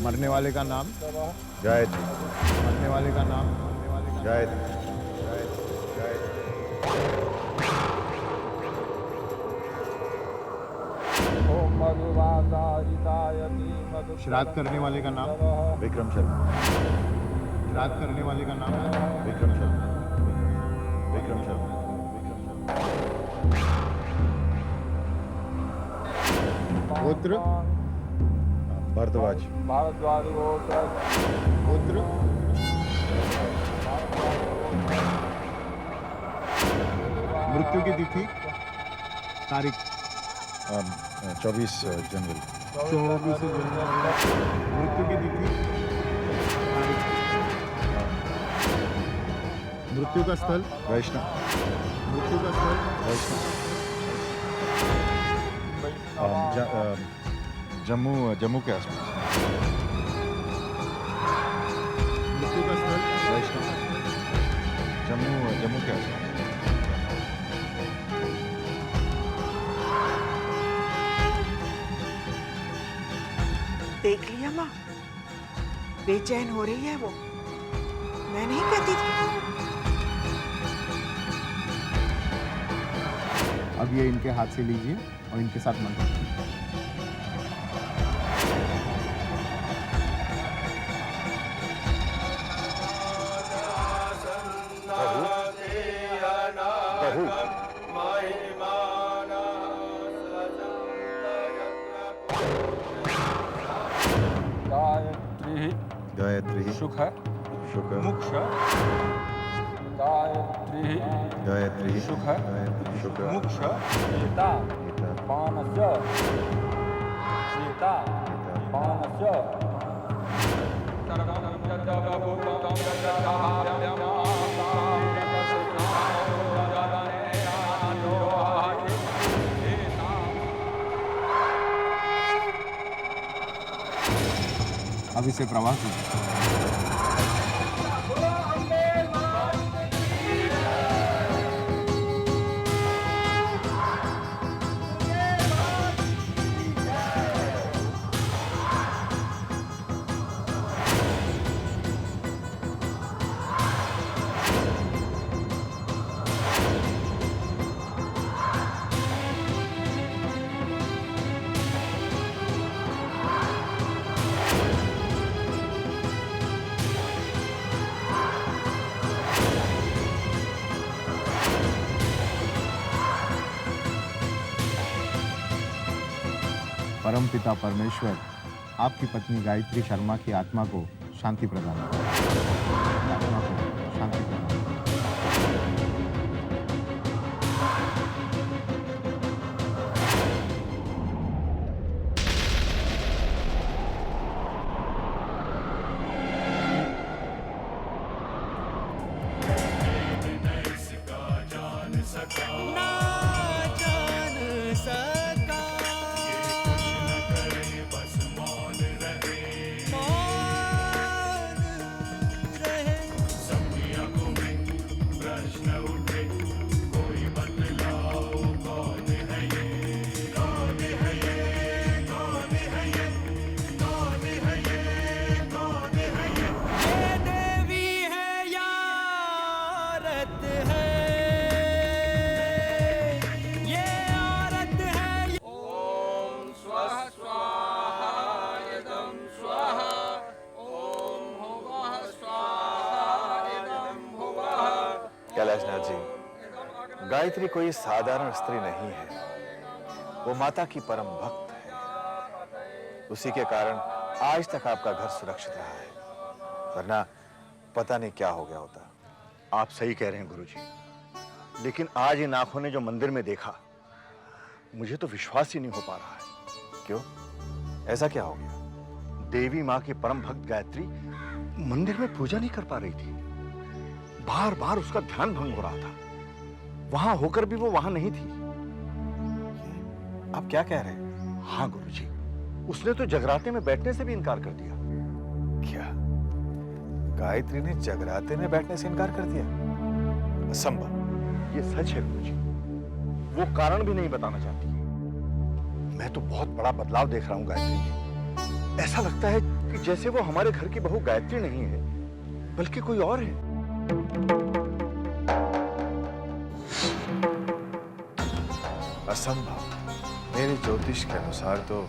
मरने वाले का नाम गायत्री। मरने वाले का नाम गायत्री। श्राद्ध करने वाले का नाम विक्रम शर्मा। श्राद्ध करने वाले का नाम विक्रम शर्मा। विक्रम शर्मा। पुत्र भरद्वाज। पुत्र मृत्यु की तिथि तारीख 24 जनवरी। 24 जनवरी। मृत्यु की तिथि तारीख। मृत्यु का स्थल वैष्णव। मृत्यु का स्थल वैष्णव। जम्मू के आसपास। मृत्यु का स्थल वैष्णव। जम्मू के आसपास। देख लिया माँ, बेचैन हो रही है वो। मैं नहीं कहती थी। अब ये इनके हाथ से लीजिए और इनके साथ मंत्र। गायत्री सुख सुख मुक्ष गायत्री गायत्री सुख सुख मुक्ष सीता पानस्य सीता पानस्य अब इसे प्रवाह कीजिए। परमपिता परमेश्वर आपकी पत्नी गायत्री शर्मा की आत्मा को शांति प्रदान करें। आत्मा को शांति प्रदान करें। कैलाशनाथ जी, गायत्री कोई साधारण स्त्री नहीं है। वो माता की परम भक्त है। उसी के कारण आज तक आपका घर सुरक्षित रहा है, वरना पता नहीं क्या हो गया होता। आप सही कह रहे हैं गुरुजी, लेकिन आज इन आंखों ने जो मंदिर में देखा, मुझे तो विश्वास ही नहीं हो पा रहा है। क्यों? ऐसा क्या हो गया? देवी माँ की परम भक्त गायत्री मंदिर में पूजा नहीं कर पा रही थी। बार बार उसका ध्यान भंग हो रहा था। वहां होकर भी वो वहां नहीं थी। आप क्या कह रहे हैं? हाँ गुरुजी, उसने तो जगराते में बैठने से भी इनकार कर दिया। क्या गायत्री ने जगराते में बैठने से इनकार कर दिया? असंभव। ये सच है गुरुजी, वो कारण भी नहीं बताना चाहती। मैं तो बहुत बड़ा बदलाव देख रहा हूं गायत्री में। ऐसा लगता है कि जैसे वो हमारे घर की बहू गायत्री नहीं है, बल्कि कोई और है। असंभव। मेरे ज्योतिष के अनुसार तो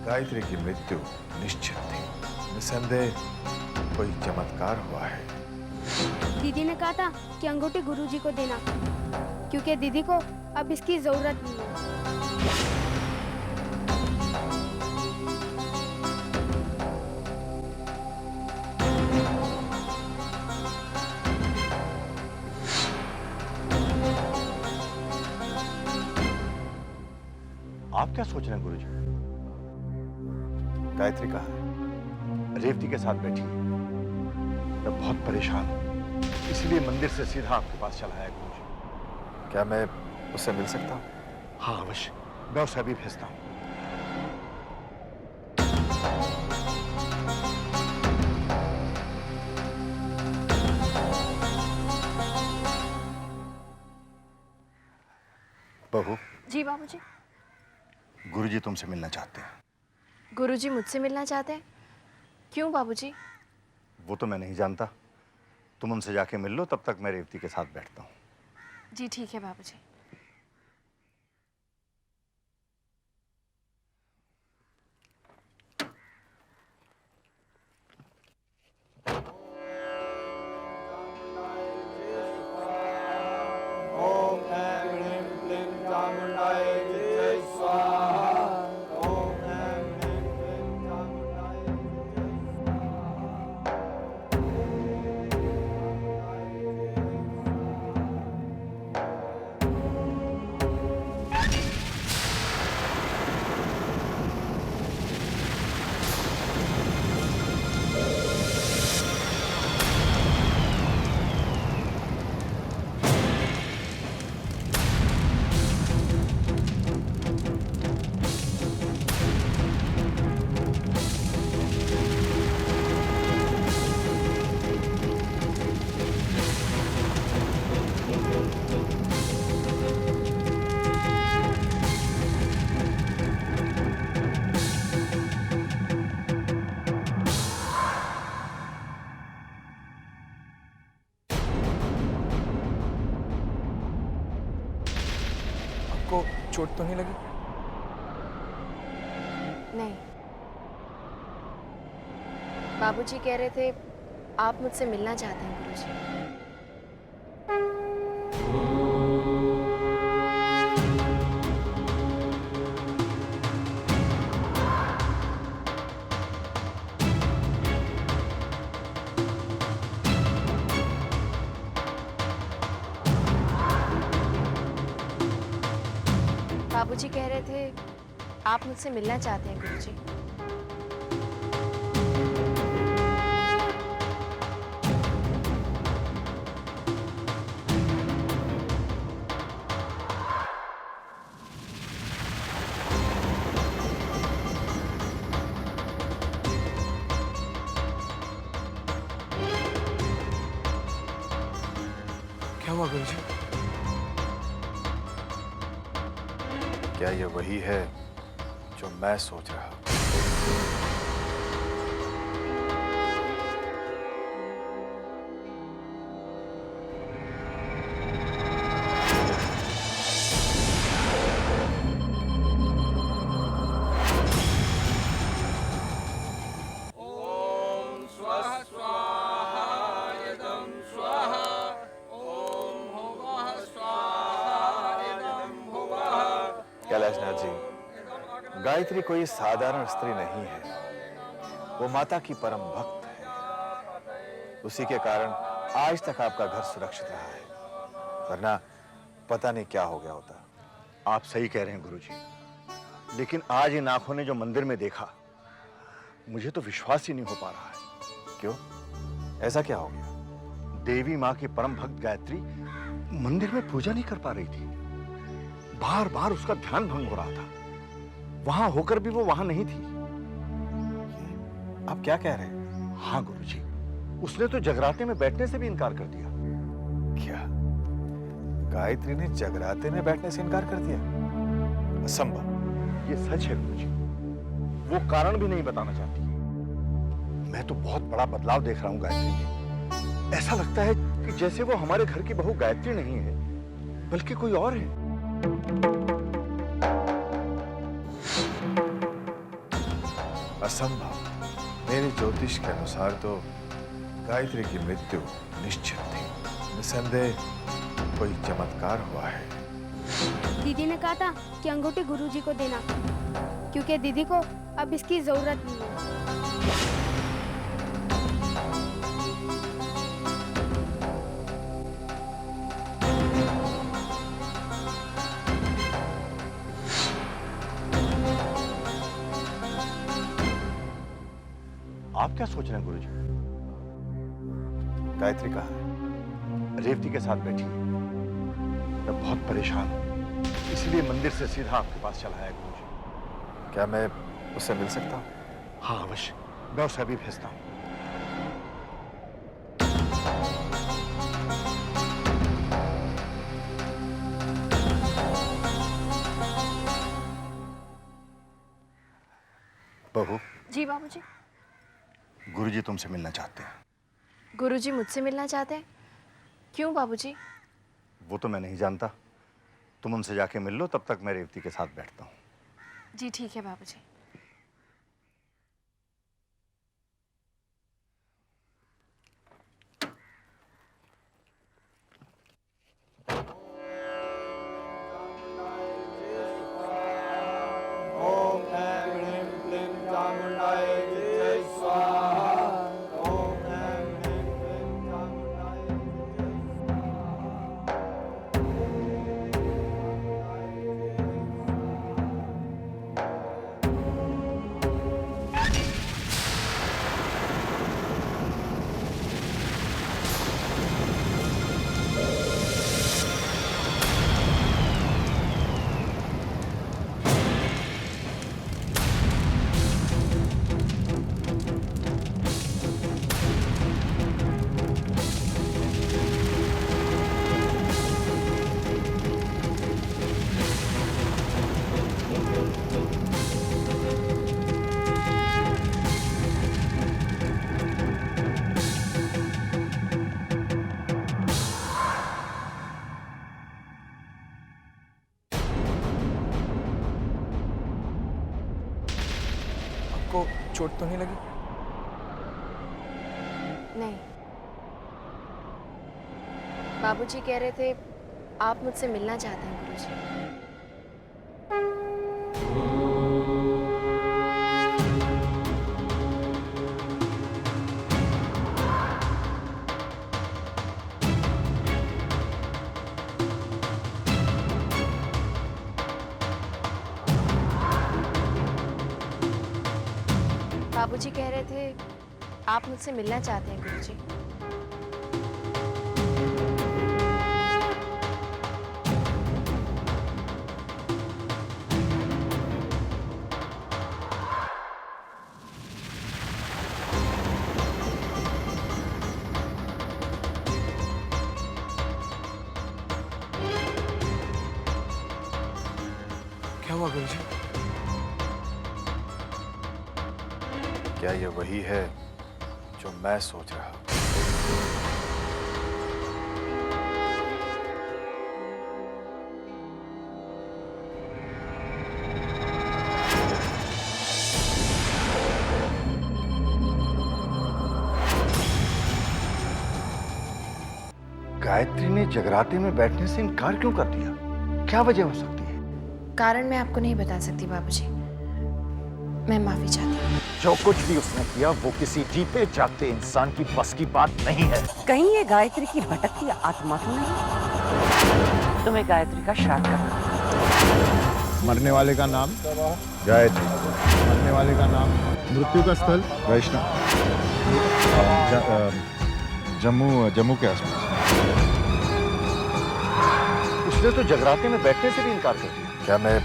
गायत्री की मृत्यु निश्चित थी। निसंदेह कोई चमत्कार हुआ है। दीदी ने कहा था कि अंगूठी गुरुजी को देना, क्योंकि दीदी को अब इसकी जरूरत नहीं है। आप क्या सोच रहे हैं गुरुजी? गायत्री कहाँ है? रेवती के साथ बैठी है। मैं बहुत परेशान हूं, इसलिए मंदिर से सीधा आपके पास चला आया गुरुजी। क्या मैं उससे मिल सकता हूँ? हाँ अवश्य, मैं उसे अभी भेजता हूं। बहू, जी बाबूजी। गुरुजी तुमसे मिलना चाहते हैं। गुरुजी मुझसे मिलना चाहते हैं? क्यों बाबूजी? वो तो मैं नहीं जानता। तुम उनसे जाके मिल लो, तब तक मैं रेवती के साथ बैठता हूँ। जी ठीक है बाबूजी। चोट तो नहीं लगी? नहीं। बाबूजी कह रहे थे आप मुझसे मिलना चाहते हैं गुरुजी। बाबूजी कह रहे थे आप मुझसे मिलना चाहते हैं गुरुजी। क्या हुआ गुरुजी? क्या ये वही है जो मैं सोच रहा हूं? ओम स्वाहा स्वाहा इदं स्वाहा। ओम कैलाशनाथ जी, गायत्री कोई साधारण स्त्री नहीं है। वो माता की परम भक्त है। उसी के कारण आज तक आपका घर सुरक्षित रहा है, वरना पता नहीं क्या हो गया होता। आप सही कह रहे हैं गुरुजी, लेकिन आज इन आंखों ने जो मंदिर में देखा, मुझे तो विश्वास ही नहीं हो पा रहा है। क्यों, ऐसा क्या हो गया? देवी माँ की परम भक्त गायत्री मंदिर में पूजा नहीं कर पा रही थी। बार बार उसका ध्यान भंग हो रहा था। वहां होकर भी वो वहां नहीं थी। आप क्या कह रहे हैं? हाँ गुरुजी, उसने तो जगराते में बैठने से भी इनकार कर दिया। क्या गायत्री ने जगराते में बैठने से इनकार कर दिया? असंभव। ये सच है गुरुजी, वो कारण भी नहीं बताना चाहती। मैं तो बहुत बड़ा बदलाव देख रहा हूं गायत्री में। ऐसा लगता है कि जैसे वो हमारे घर की बहू गायत्री नहीं है, बल्कि कोई और है। असंभव। मेरे ज्योतिष के अनुसार तो गायत्री की मृत्यु निश्चित थी। निसंदेह कोई चमत्कार हुआ है। दीदी ने कहा था कि अंगूठी गुरुजी को देना, क्योंकि दीदी को अब इसकी जरूरत नहीं है। आप क्या सोच रहे हैं गुरुजी? गायत्री कहाँ है? रेवती के साथ बैठी है। मैं बहुत परेशान हूं, इसलिए मंदिर से सीधा आपके पास चला आया गुरुजी। क्या मैं उससे मिल सकता हूँ? हाँ अवश्य, मैं उसे अभी भेजता हूँ। बहू, जी बाबूजी। गुरुजी तुमसे मिलना चाहते हैं। गुरुजी मुझसे मिलना चाहते हैं? क्यों बाबूजी? वो तो मैं नहीं जानता, तुम उनसे जाके मिल लो, तब तक मैं रेवती के साथ बैठता हूँ। जी ठीक है बाबूजी। को चोट तो नहीं लगी? नहीं। बाबूजी कह रहे थे आप मुझसे मिलना चाहते हैं गुरुजी। बाबूजी कह रहे थे आप मुझसे मिलना चाहते हैं गुरुजी। क्या हुआ गुरुजी? क्या ये वही है जो मैं सोच रहा हूं? गायत्री ने जगराते में बैठने से इनकार क्यों कर दिया? क्या वजह हो सकती है? कारण मैं आपको नहीं बता सकती बाबूजी। मैं माफी चाहती हूँ। जो कुछ भी उसने किया वो किसी जीते जागते इंसान की बस की बात नहीं है। कहीं ये गायत्री की भटकती आत्मा तो नहीं? तुम्हें गायत्री का श्राद्ध करना। मरने वाले का नाम गायत्री, मरने वाले का नाम, मृत्यु का स्थल वैष्णव, जम्मू के आसपास। उसने तो जगराते में बैठने से भी इनकार कर दिया। क्या मैं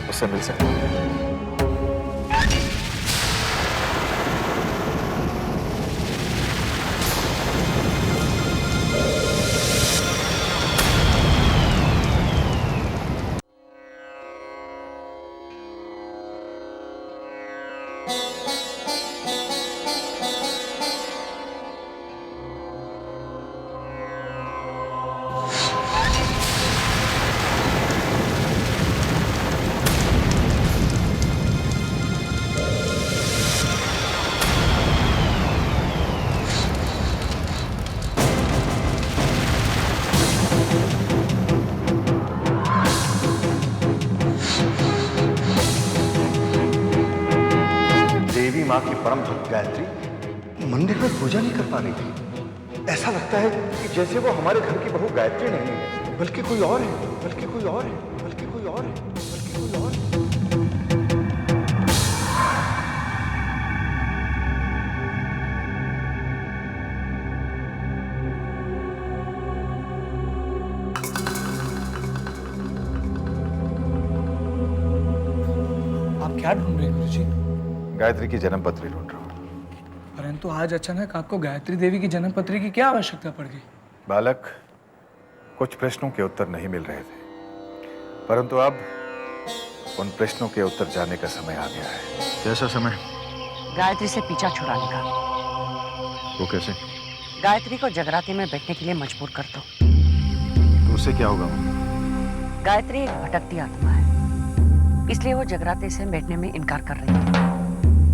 उससे मिल सकता हूँ? माँ की परम भक्त गायत्री मंदिर में पूजा नहीं कर पा रही थी। ऐसा लगता है कि जैसे वो हमारे घर की बहू गायत्री नहीं है, बल्कि कोई और है, बल्कि कोई और है, बल्कि कोई और है, बल्कि कोई और है। आप क्या ढूंढ रहे हैं गुरुजी? गायत्री की जन्म पत्री ढूंढ रहा हूँ। परंतु आज अचानक आपको गायत्री देवी की जन्म पत्री की क्या आवश्यकता पड़ गई? बालक, कुछ प्रश्नों के उत्तर नहीं मिल रहे थे, परंतु अब उन प्रश्नों के उत्तर जाने का समय आ गया है। कैसा समय? गायत्री से पीछा छुड़ाने का। वो कैसे? गायत्री को जगराते में बैठने के लिए मजबूर कर दो। तो उससे क्या होगा? गायत्री एक भटकती आत्मा है, इसलिए वो जगराते से बैठने में इनकार कर रही है।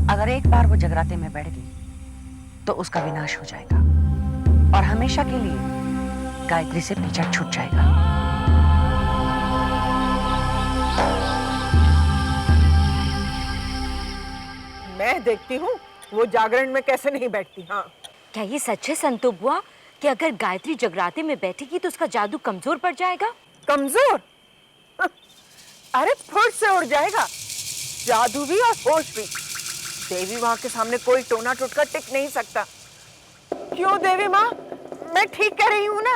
अगर एक बार वो जगराते में बैठ गई तो उसका विनाश हो जाएगा और हमेशा के लिए गायत्री से पीछा छूट जाएगा। मैं देखती हूँ वो जागरण में कैसे नहीं बैठती। हाँ, क्या ये सच है संतो बुआ कि अगर गायत्री जगराते में बैठेगी तो उसका जादू कमजोर पड़ जाएगा? कमजोर? अरे फुट से उड़ जाएगा, जादू भी और होश भी। देवी माँ के सामने कोई टोना टुटका टिक नहीं सकता। क्यों देवी माँ, मैं ठीक कह रही हूँ ना?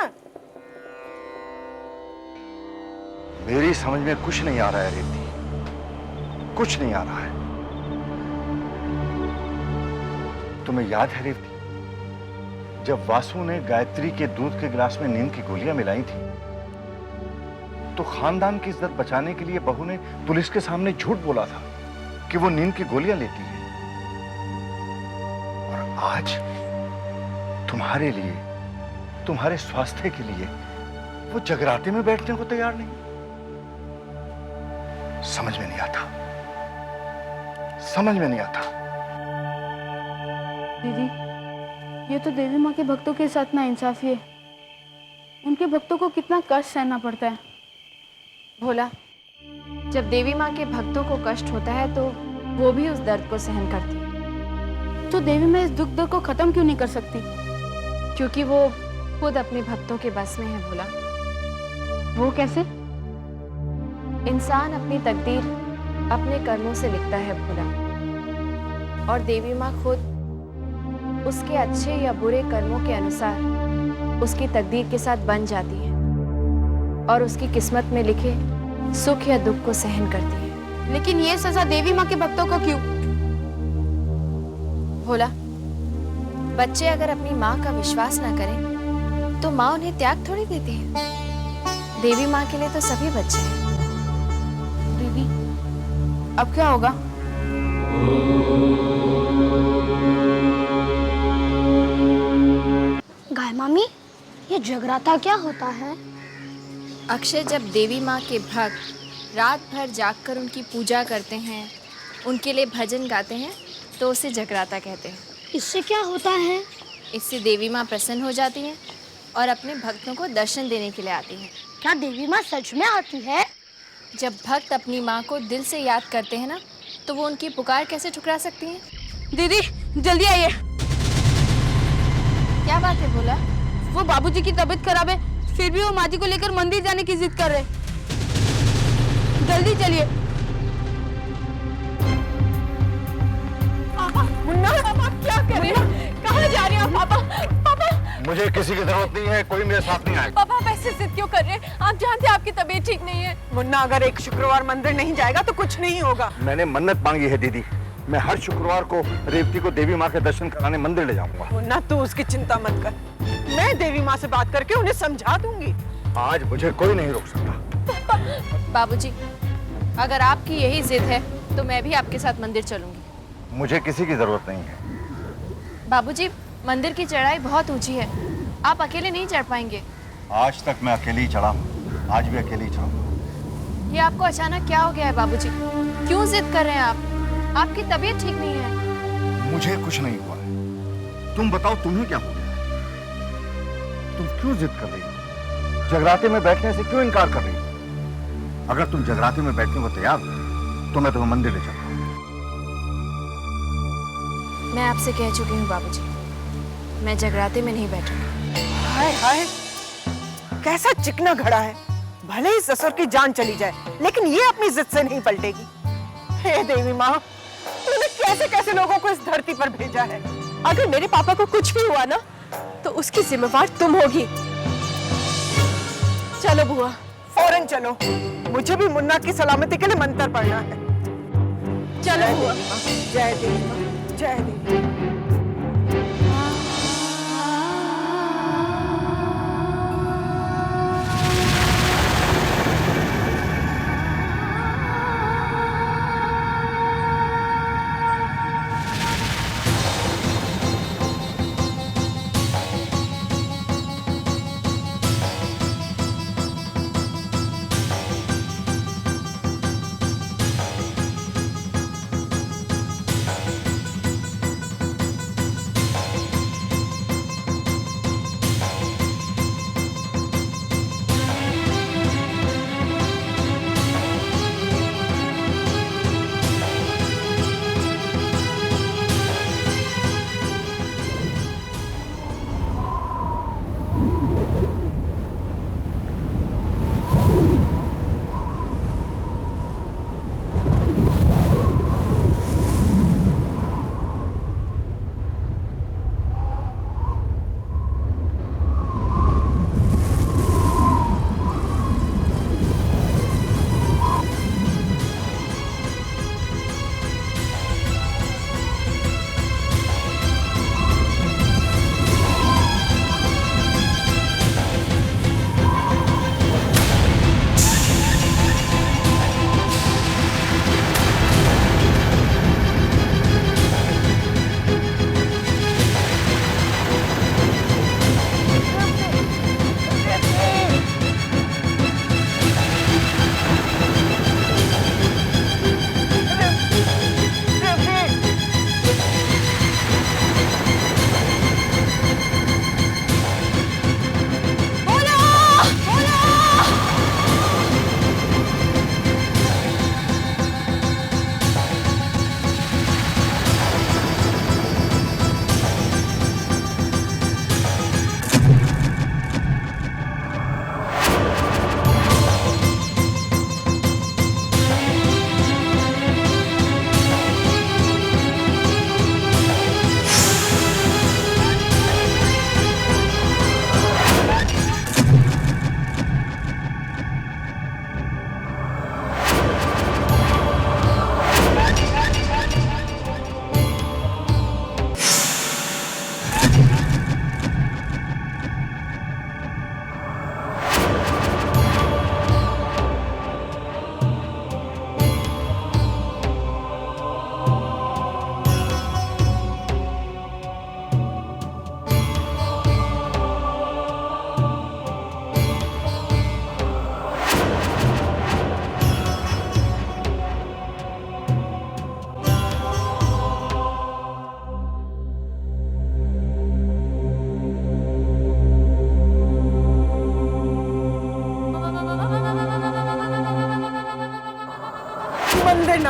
मेरी समझ में कुछ नहीं आ रहा है रेवती, कुछ नहीं आ रहा है। तुम्हें याद है रेवती, जब वासु ने गायत्री के दूध के गिलास में नींद की गोलियां मिलाई थी, तो खानदान की इज्जत बचाने के लिए बहू ने पुलिस के सामने झूठ बोला था कि वो नींद की गोलियां लेती है। और आज तुम्हारे लिए, तुम्हारे स्वास्थ्य के लिए वो जगराते में बैठने को तैयार नहीं। समझ में नहीं आता, समझ में नहीं आता। दीदी, ये तो देवी माँ के भक्तों के साथ नाइंसाफी है। उनके भक्तों को कितना कष्ट सहना पड़ता है। भोला, जब देवी माँ के भक्तों को कष्ट होता है तो वो भी उस दर्द को सहन करती है। तो देवी माँ इस दुख दर्द को खत्म क्यों नहीं कर सकती? क्योंकि वो खुद अपने भक्तों के बस में है भोला। वो कैसे? इंसान अपनी तकदीर अपने कर्मों से लिखता है भोला, और देवी माँ खुद उसके अच्छे या बुरे कर्मों के अनुसार उसकी तकदीर के साथ बन जाती है और उसकी किस्मत में लिखे सुख या दुख को सहन करती है। लेकिन ये सजा देवी माँ के भक्तों को क्यों? भोला, बच्चे अगर अपनी माँ का विश्वास ना करें तो माँ उन्हें त्याग थोड़ी देती है। देवी माँ के लिए तो सभी बच्चे हैं। दीदी, अब क्या होगा? गाय मामी, ये जगराता क्या होता है? अक्षय, जब देवी माँ के भक्त रात भर जागकर उनकी पूजा करते हैं, उनके लिए भजन गाते हैं, तो उसे जगराता कहते हैं। इससे क्या होता है? इससे देवी माँ प्रसन्न हो जाती हैं और अपने भक्तों को दर्शन देने के लिए आती हैं। क्या देवी माँ सच में आती है? जब भक्त अपनी माँ को दिल से याद करते हैं ना, तो वो उनकी पुकार कैसे ठुकरा सकती हैं? दीदी जल्दी आइए। क्या बात है भोला? वो बाबूजी की तबीयत खराब है, फिर भी वो माँ जी को लेकर मंदिर जाने की जिद कर रहे। जल्दी चलिए। मुन्ना, पापा क्या कर रहे हैं? कहाँ जा रहे हैं पापा? पापा मुझे किसी की जरूरत नहीं है, कोई मेरे साथ नहीं आएगा। पापा आप ऐसे जिद क्यों कर रहे हैं? आप जानते हैं आपकी तबीयत ठीक नहीं है। मुन्ना, अगर एक शुक्रवार मंदिर नहीं जाएगा तो कुछ नहीं होगा। मैंने मन्नत मांगी है दीदी, मैं हर शुक्रवार को रेवती को देवी माँ के दर्शन कराने मंदिर ले जाऊंगा। मुन्ना तू उसकी चिंता मत कर, मैं देवी माँ से बात करके उन्हें समझा दूंगी। आज मुझे कोई नहीं रोक सकता। बाबूजी, अगर आपकी यही जिद है तो मैं भी आपके साथ मंदिर चलूंगी। मुझे किसी की जरूरत नहीं है। बाबूजी, मंदिर की चढ़ाई बहुत ऊंची है, आप अकेले नहीं चढ़ पाएंगे। आज तक मैं अकेले ही चढ़ा हूँ, आज भी अकेले ही चढ़ूंगा। ये आपको अचानक क्या हो गया है बाबूजी? क्यों जिद कर रहे हैं आप? आपकी तबीयत ठीक नहीं है। मुझे कुछ नहीं हुआ है। तुम बताओ तुम्हें क्या हो गया? तुम क्यों जिद कर रही हो? जगराते में बैठने से क्यों इनकार कर रही हो? अगर तुम जगराते में बैठने को तैयार हो तो मैं तुम्हें मंदिर ले चलूंगा। मैं आपसे कह चुकी हूँ बाबूजी, मैं जगराते में नहीं बैठूंगी। हाय हाय, कैसा चिकना घड़ा है। भले ही ससुर की जान चली जाए, लेकिन ये अपनी जिद से नहीं पलटेगी। हे देवी माँ, तूने कैसे कैसे लोगों को इस धरती पर भेजा है। अगर मेरे पापा को कुछ भी हुआ ना, तो उसकी जिम्मेवार तुम होगी। चलो बुआ। फौरन चलो, मुझे भी मुन्ना की सलामती के लिए मंत्र पढ़ना है। चलो बुआ। जय देवी माँ, जय देवी माँ।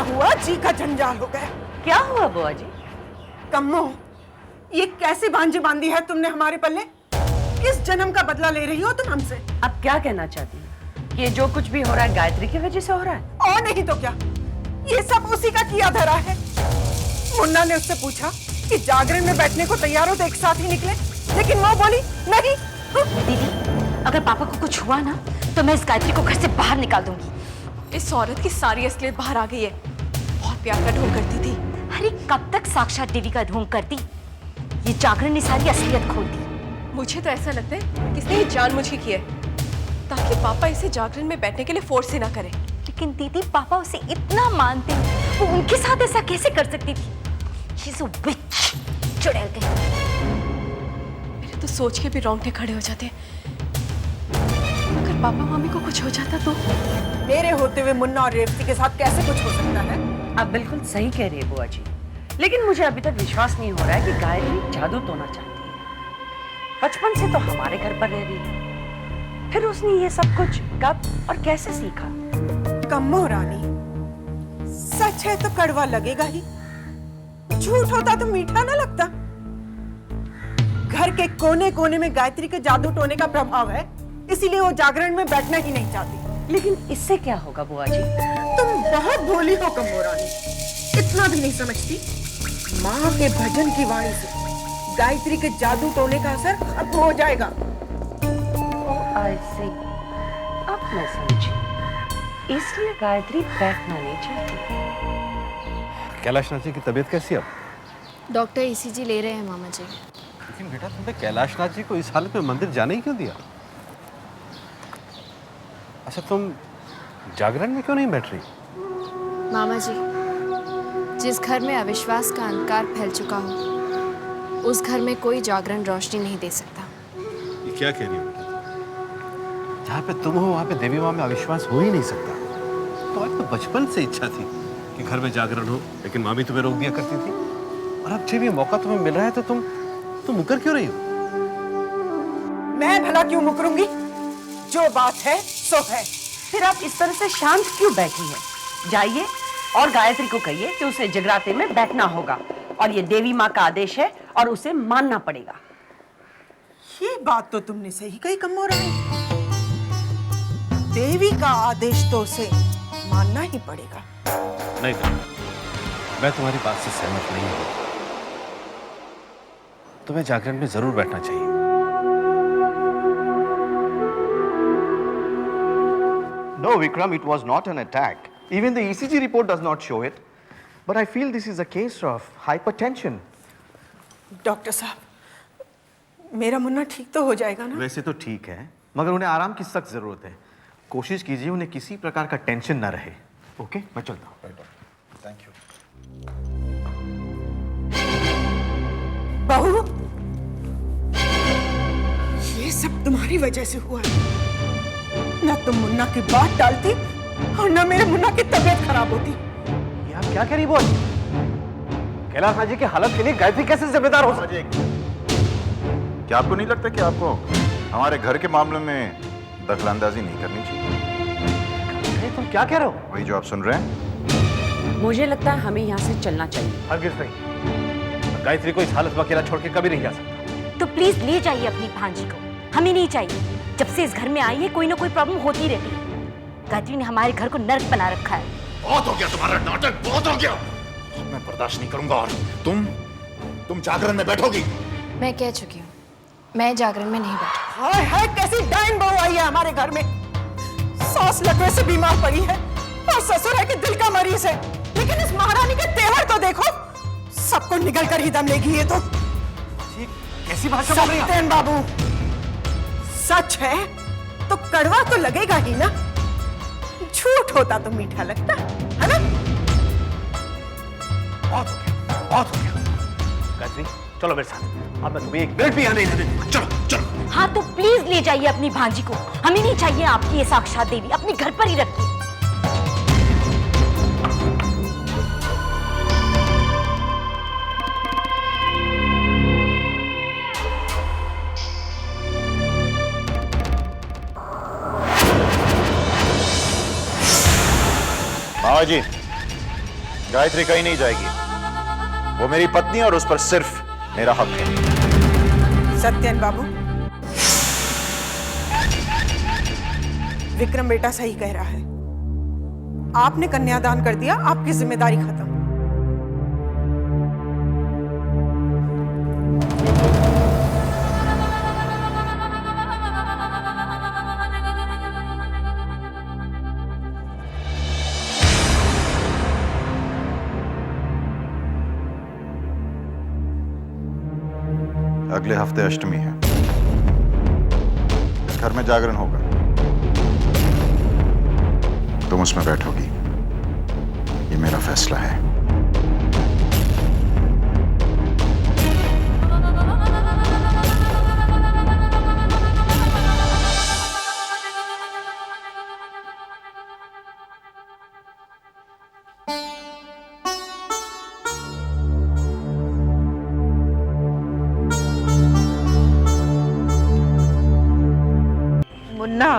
हुआ जी का जंजाल हो गया। क्या हुआ बुआ जी? कम्मो, ये कैसे भांजी बांधी है तुमने हमारे पल्ले? किस जन्म का बदला ले रही हो तुम हमसे? अब क्या कहना चाहती हैं? ये जो कुछ भी हो रहा है गायत्री की वजह से हो रहा है? और नहीं तो क्या, ये सब उसी का किया धरा है। मुन्ना ने उससे पूछा कि जागरण में बैठने को तैयार हो तो एक साथ ही निकले, लेकिन वो बोली नहीं। दीदी, अगर पापा को कुछ हुआ ना तो मैं इस गायत्री को घर से बाहर निकाल दूंगी। इस औरत की सारी असलियत बाहर आ गई है। बहुत प्यार का ढोंग करती थी। अरे कब तक साक्षात देवी का ढोंग करती? ये जागरण ने सारी असलियत खोल दी। मुझे तो ऐसा लगता है किसने ये जानबूझ के किया है, ताकि पापा इसे जागरण में बैठने के लिए फोर्स ही ना करें। लेकिन दीदी, पापा उसे इतना मानते हैं, वो उनके साथ ऐसा कैसे कर सकती थी? She's a witch, चुड़ैल कहीं। मेरे तो सोच के भी रोंगटे खड़े हो जाते हैं। अगर पापा मम्मी को कुछ हो जाता तो? मेरे होते हुए मुन्ना और रेवती के साथ कैसे कुछ हो सकता है? आप बिल्कुल सही कह रही है बुआ जी, लेकिन मुझे अभी तक विश्वास नहीं हो रहा है कि गायत्री जादू टोना चाहती है। बचपन से तो हमारे घर पर रह रही है, फिर उसने ये सब कुछ कब और कैसे सीखा? कम्मो रानी, सच है तो कड़वा लगेगा ही, झूठ होता तो मीठा ना लगता। घर के कोने कोने में गायत्री के जादू टोने का प्रभाव है, इसीलिए वो जागरण में बैठना ही नहीं चाहती। लेकिन इससे क्या होगा बुआ जी? तुम बहुत भोली हो कम्मो रानी, इतना भी नहीं समझती। माँ के भजन की वाणी से गायत्री के जादू टोने का असर खत्म हो जाएगा। आई सी, अब मैं समझी, इसलिए गायत्री बैठना नहीं चाहती। कैलाशनाथ जी की तबीयत कैसी है अब? डॉक्टर ईसीजी ले रहे हैं मामा जी। लेकिन बेटा, तुमने कैलाशनाथ जी को इस हालत में मंदिर जाने ही क्यों दिया? अच्छा, तुम जागरण में क्यों नहीं बैठ रही? मामा जी, जिस घर में अविश्वास का अंधकार फैल चुका हो, उस घर में कोई जागरण रोशनी नहीं दे सकता। ये क्या कह रही हो बेटा? जहाँ पे तुम हो वहाँ पे देवी माँ में अविश्वास हो ही नहीं सकता। तो आज तो बचपन से इच्छा थी कि घर में जागरण हो, लेकिन माँ भी तुम्हें रोक दिया करती थी। और अब जब ये मौका तुम्हें मिल रहा है तो तुम मुकर क्यों रही हो? मैं भला क्यों मुकरूंगी? जो बात है सो है। फिर आप इस तरह से शांत क्यों बैठी हैं? जाइए और गायत्री को कहिए कि उसे जगराते में बैठना होगा, और ये देवी माँ का आदेश है और उसे मानना पड़ेगा। ये बात तो तुमने सही कही कम्मो रानी, देवी का आदेश तो उसे मानना ही पड़ेगा। नहीं बेटा, मैं तुम्हारी बात से सहमत नहीं हूँ। तुम्हें जागरण में जरूर बैठना चाहिए। No, Vikram, it was not an attack. Even the ECG report does not show it. But I feel this is a case of hypertension. Doctor साहब, मेरा मुन्ना ठीक तो हो जाएगा ना? वैसे तो ठीक है, मगर उन्हें आराम की सख्त जरूरत है। कोशिश कीजिए उन्हें किसी प्रकार का टेंशन ना रहे। ओके, मैं चलता हूँ। Thank you. बहू, ये सब तुम्हारी वजह से हुआ है। ना तुम मुन्ना की बात टालती और ना मेरे मुन्ना की तबीयत खराब होती। ये आप क्या कह रही बोल? कैलाशनाथ जी की हालत के लिए गायत्री कैसे जिम्मेदार हो सकती है? क्या आपको नहीं लगता कि आपको हमारे घर के मामले में दखलंदाजी नहीं करनी चाहिए? तुम क्या कह रहे हो? वही जो आप सुन रहे हैं। मुझे लगता है हमें यहाँ से चलना चाहिए। हरगिज़ नहीं, गायत्री को इस हालत में अकेला छोड़ के कभी नहीं जा सकता। तो प्लीज ले जाइए अपनी भांजी को, हमें नहीं चाहिए। जब से इस घर में आई है कोई ना कोई प्रॉब्लम होती रहती है। गायत्री ने हमारे घर को नर्क बना रखा है। बहुत हो गया तुम्हारा नाटक, बहुत हो गया। मैं बर्दाश्त नहीं करूंगा। और तुम जागरण में बैठोगी? मैं कह चुकी हूँ, मैं जागरण में नहीं बैठी। हाय हाय, कैसी डाइन बहू आई है हमारे घर में। सास लकवे से बीमार पड़ी है और ससुर है कि दिल का मरीज है। लेकिन इस महारानी के तेवर तो देखो, सबको निगल कर ही दम लेगी ये तो। कैसी भाषा बोल रही हैं? सत्येन बाबू, सच है तो कड़वा तो लगेगा ही ना। झूठ होता तो मीठा लगता है ना? बहुत हो गया, बहुत हो गया। गायत्री, चलो मेरे साथ। अब मैं तुम्हें एक मिनट भी यहाँ नहीं रहने दूंगा। चलो चलो। हाँ तो प्लीज ले जाइए अपनी भांजी को, हमें नहीं चाहिए आपकी ये साक्षात देवी। अपने घर पर ही रखिए। मामा जी, गायत्री कहीं नहीं जाएगी। वो मेरी पत्नी और उस पर सिर्फ मेरा हक है। सत्यन बाबू, विक्रम बेटा सही कह रहा है। आपने कन्यादान कर दिया, आपकी जिम्मेदारी खत्म। अगले हफ्ते अष्टमी है, इस घर में जागरण होगा। तुम उसमें बैठोगी, ये मेरा फैसला है। मुन्ना,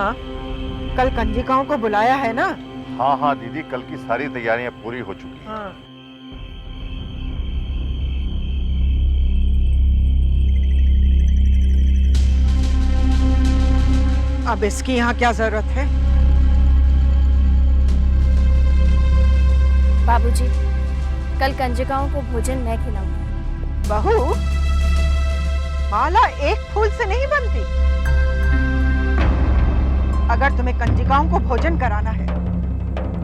कल कंजिकाओं को बुलाया है ना? हाँ हाँ दीदी, कल की सारी तैयारियां पूरी हो चुकी हैं। हाँ। अब इसकी यहाँ क्या जरूरत है? बाबूजी, कल कंजिकाओं को भोजन मैं खिलाऊंगी। बहू, माला एक फूल से नहीं बनती। अगर तुम्हें कंजिकाओं को भोजन कराना है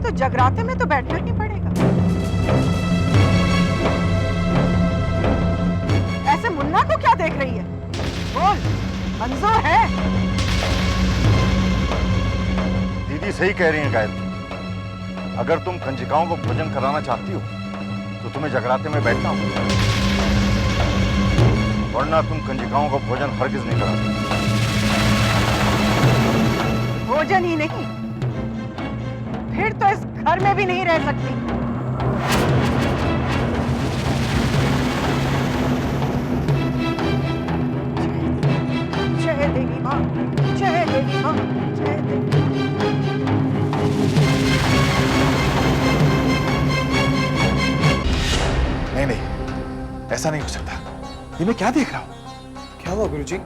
तो जगराते में तो बैठना ही पड़ेगा। ऐसे मुन्ना को क्या देख रही है? बोल, मंजूर है? दीदी सही कह रही हैं गायत्री। अगर तुम कंजिकाओं को भोजन कराना चाहती हो तो तुम्हें जगराते में बैठना होगा, वरना तुम कंजिकाओं को भोजन हरगिज नहीं करा सकती। भोजन ही नहीं, फिर तो इस घर में भी नहीं रह सकती। जय देवी माँ, जय देवी माँ, जय देवी। नहीं नहीं, ऐसा नहीं हो सकता। ये मैं क्या देख रहा हूँ? क्या हुआ गुरुजी?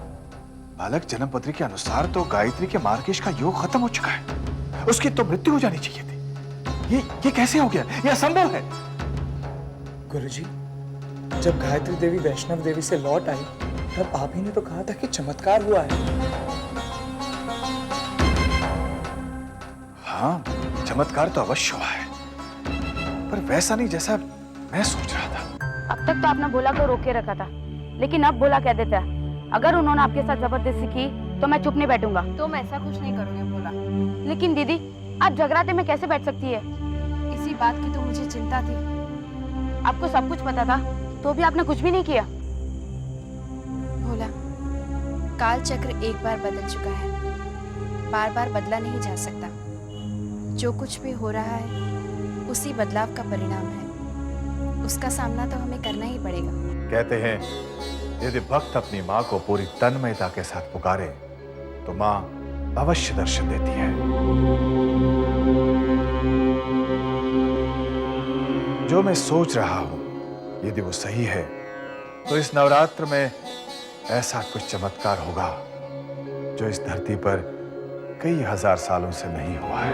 बालक जन्म पत्री के अनुसार तो गायत्री के मार्केश का योग खत्म हो चुका है। उसकी तो मृत्यु हो जानी चाहिए थी। ये कैसे हो गया? ये असंभव है। गुरुजी, जब गायत्री देवी वैष्णव देवी से लौट आई तब आप ही ने तो कहा था कि चमत्कार हुआ है। हाँ, चमत्कार तो अवश्य हुआ है, पर वैसा नहीं जैसा मैं सोच रहा था। अब तक तो आपने बोला को रोक के रखा था, लेकिन अब बोला कह देता है। अगर उन्होंने आपके साथ जबरदस्ती की तो मैं चुप नहीं बैठूंगा। तो मैं ऐसा कुछ नहीं करूंगी बोला। लेकिन दीदी, आप जगराते में कैसे बैठ सकती है? इसी बात की तो मुझे चिंता थी। आपको सब कुछ पता था तो भी आपने कुछ भी नहीं किया। भोला, काल चक्र एक बार बदल चुका है, बार बार बदला नहीं जा सकता। जो कुछ भी हो रहा है उसी बदलाव का परिणाम है, उसका सामना तो हमें करना ही पड़ेगा। कहते हैं यदि भक्त अपनी माँ को पूरी तन्मयता के साथ पुकारे तो माँ अवश्य दर्शन देती है। जो मैं सोच रहा हूं, यदि वो सही है तो इस नवरात्र में ऐसा कुछ चमत्कार होगा जो इस धरती पर कई हजार सालों से नहीं हुआ है।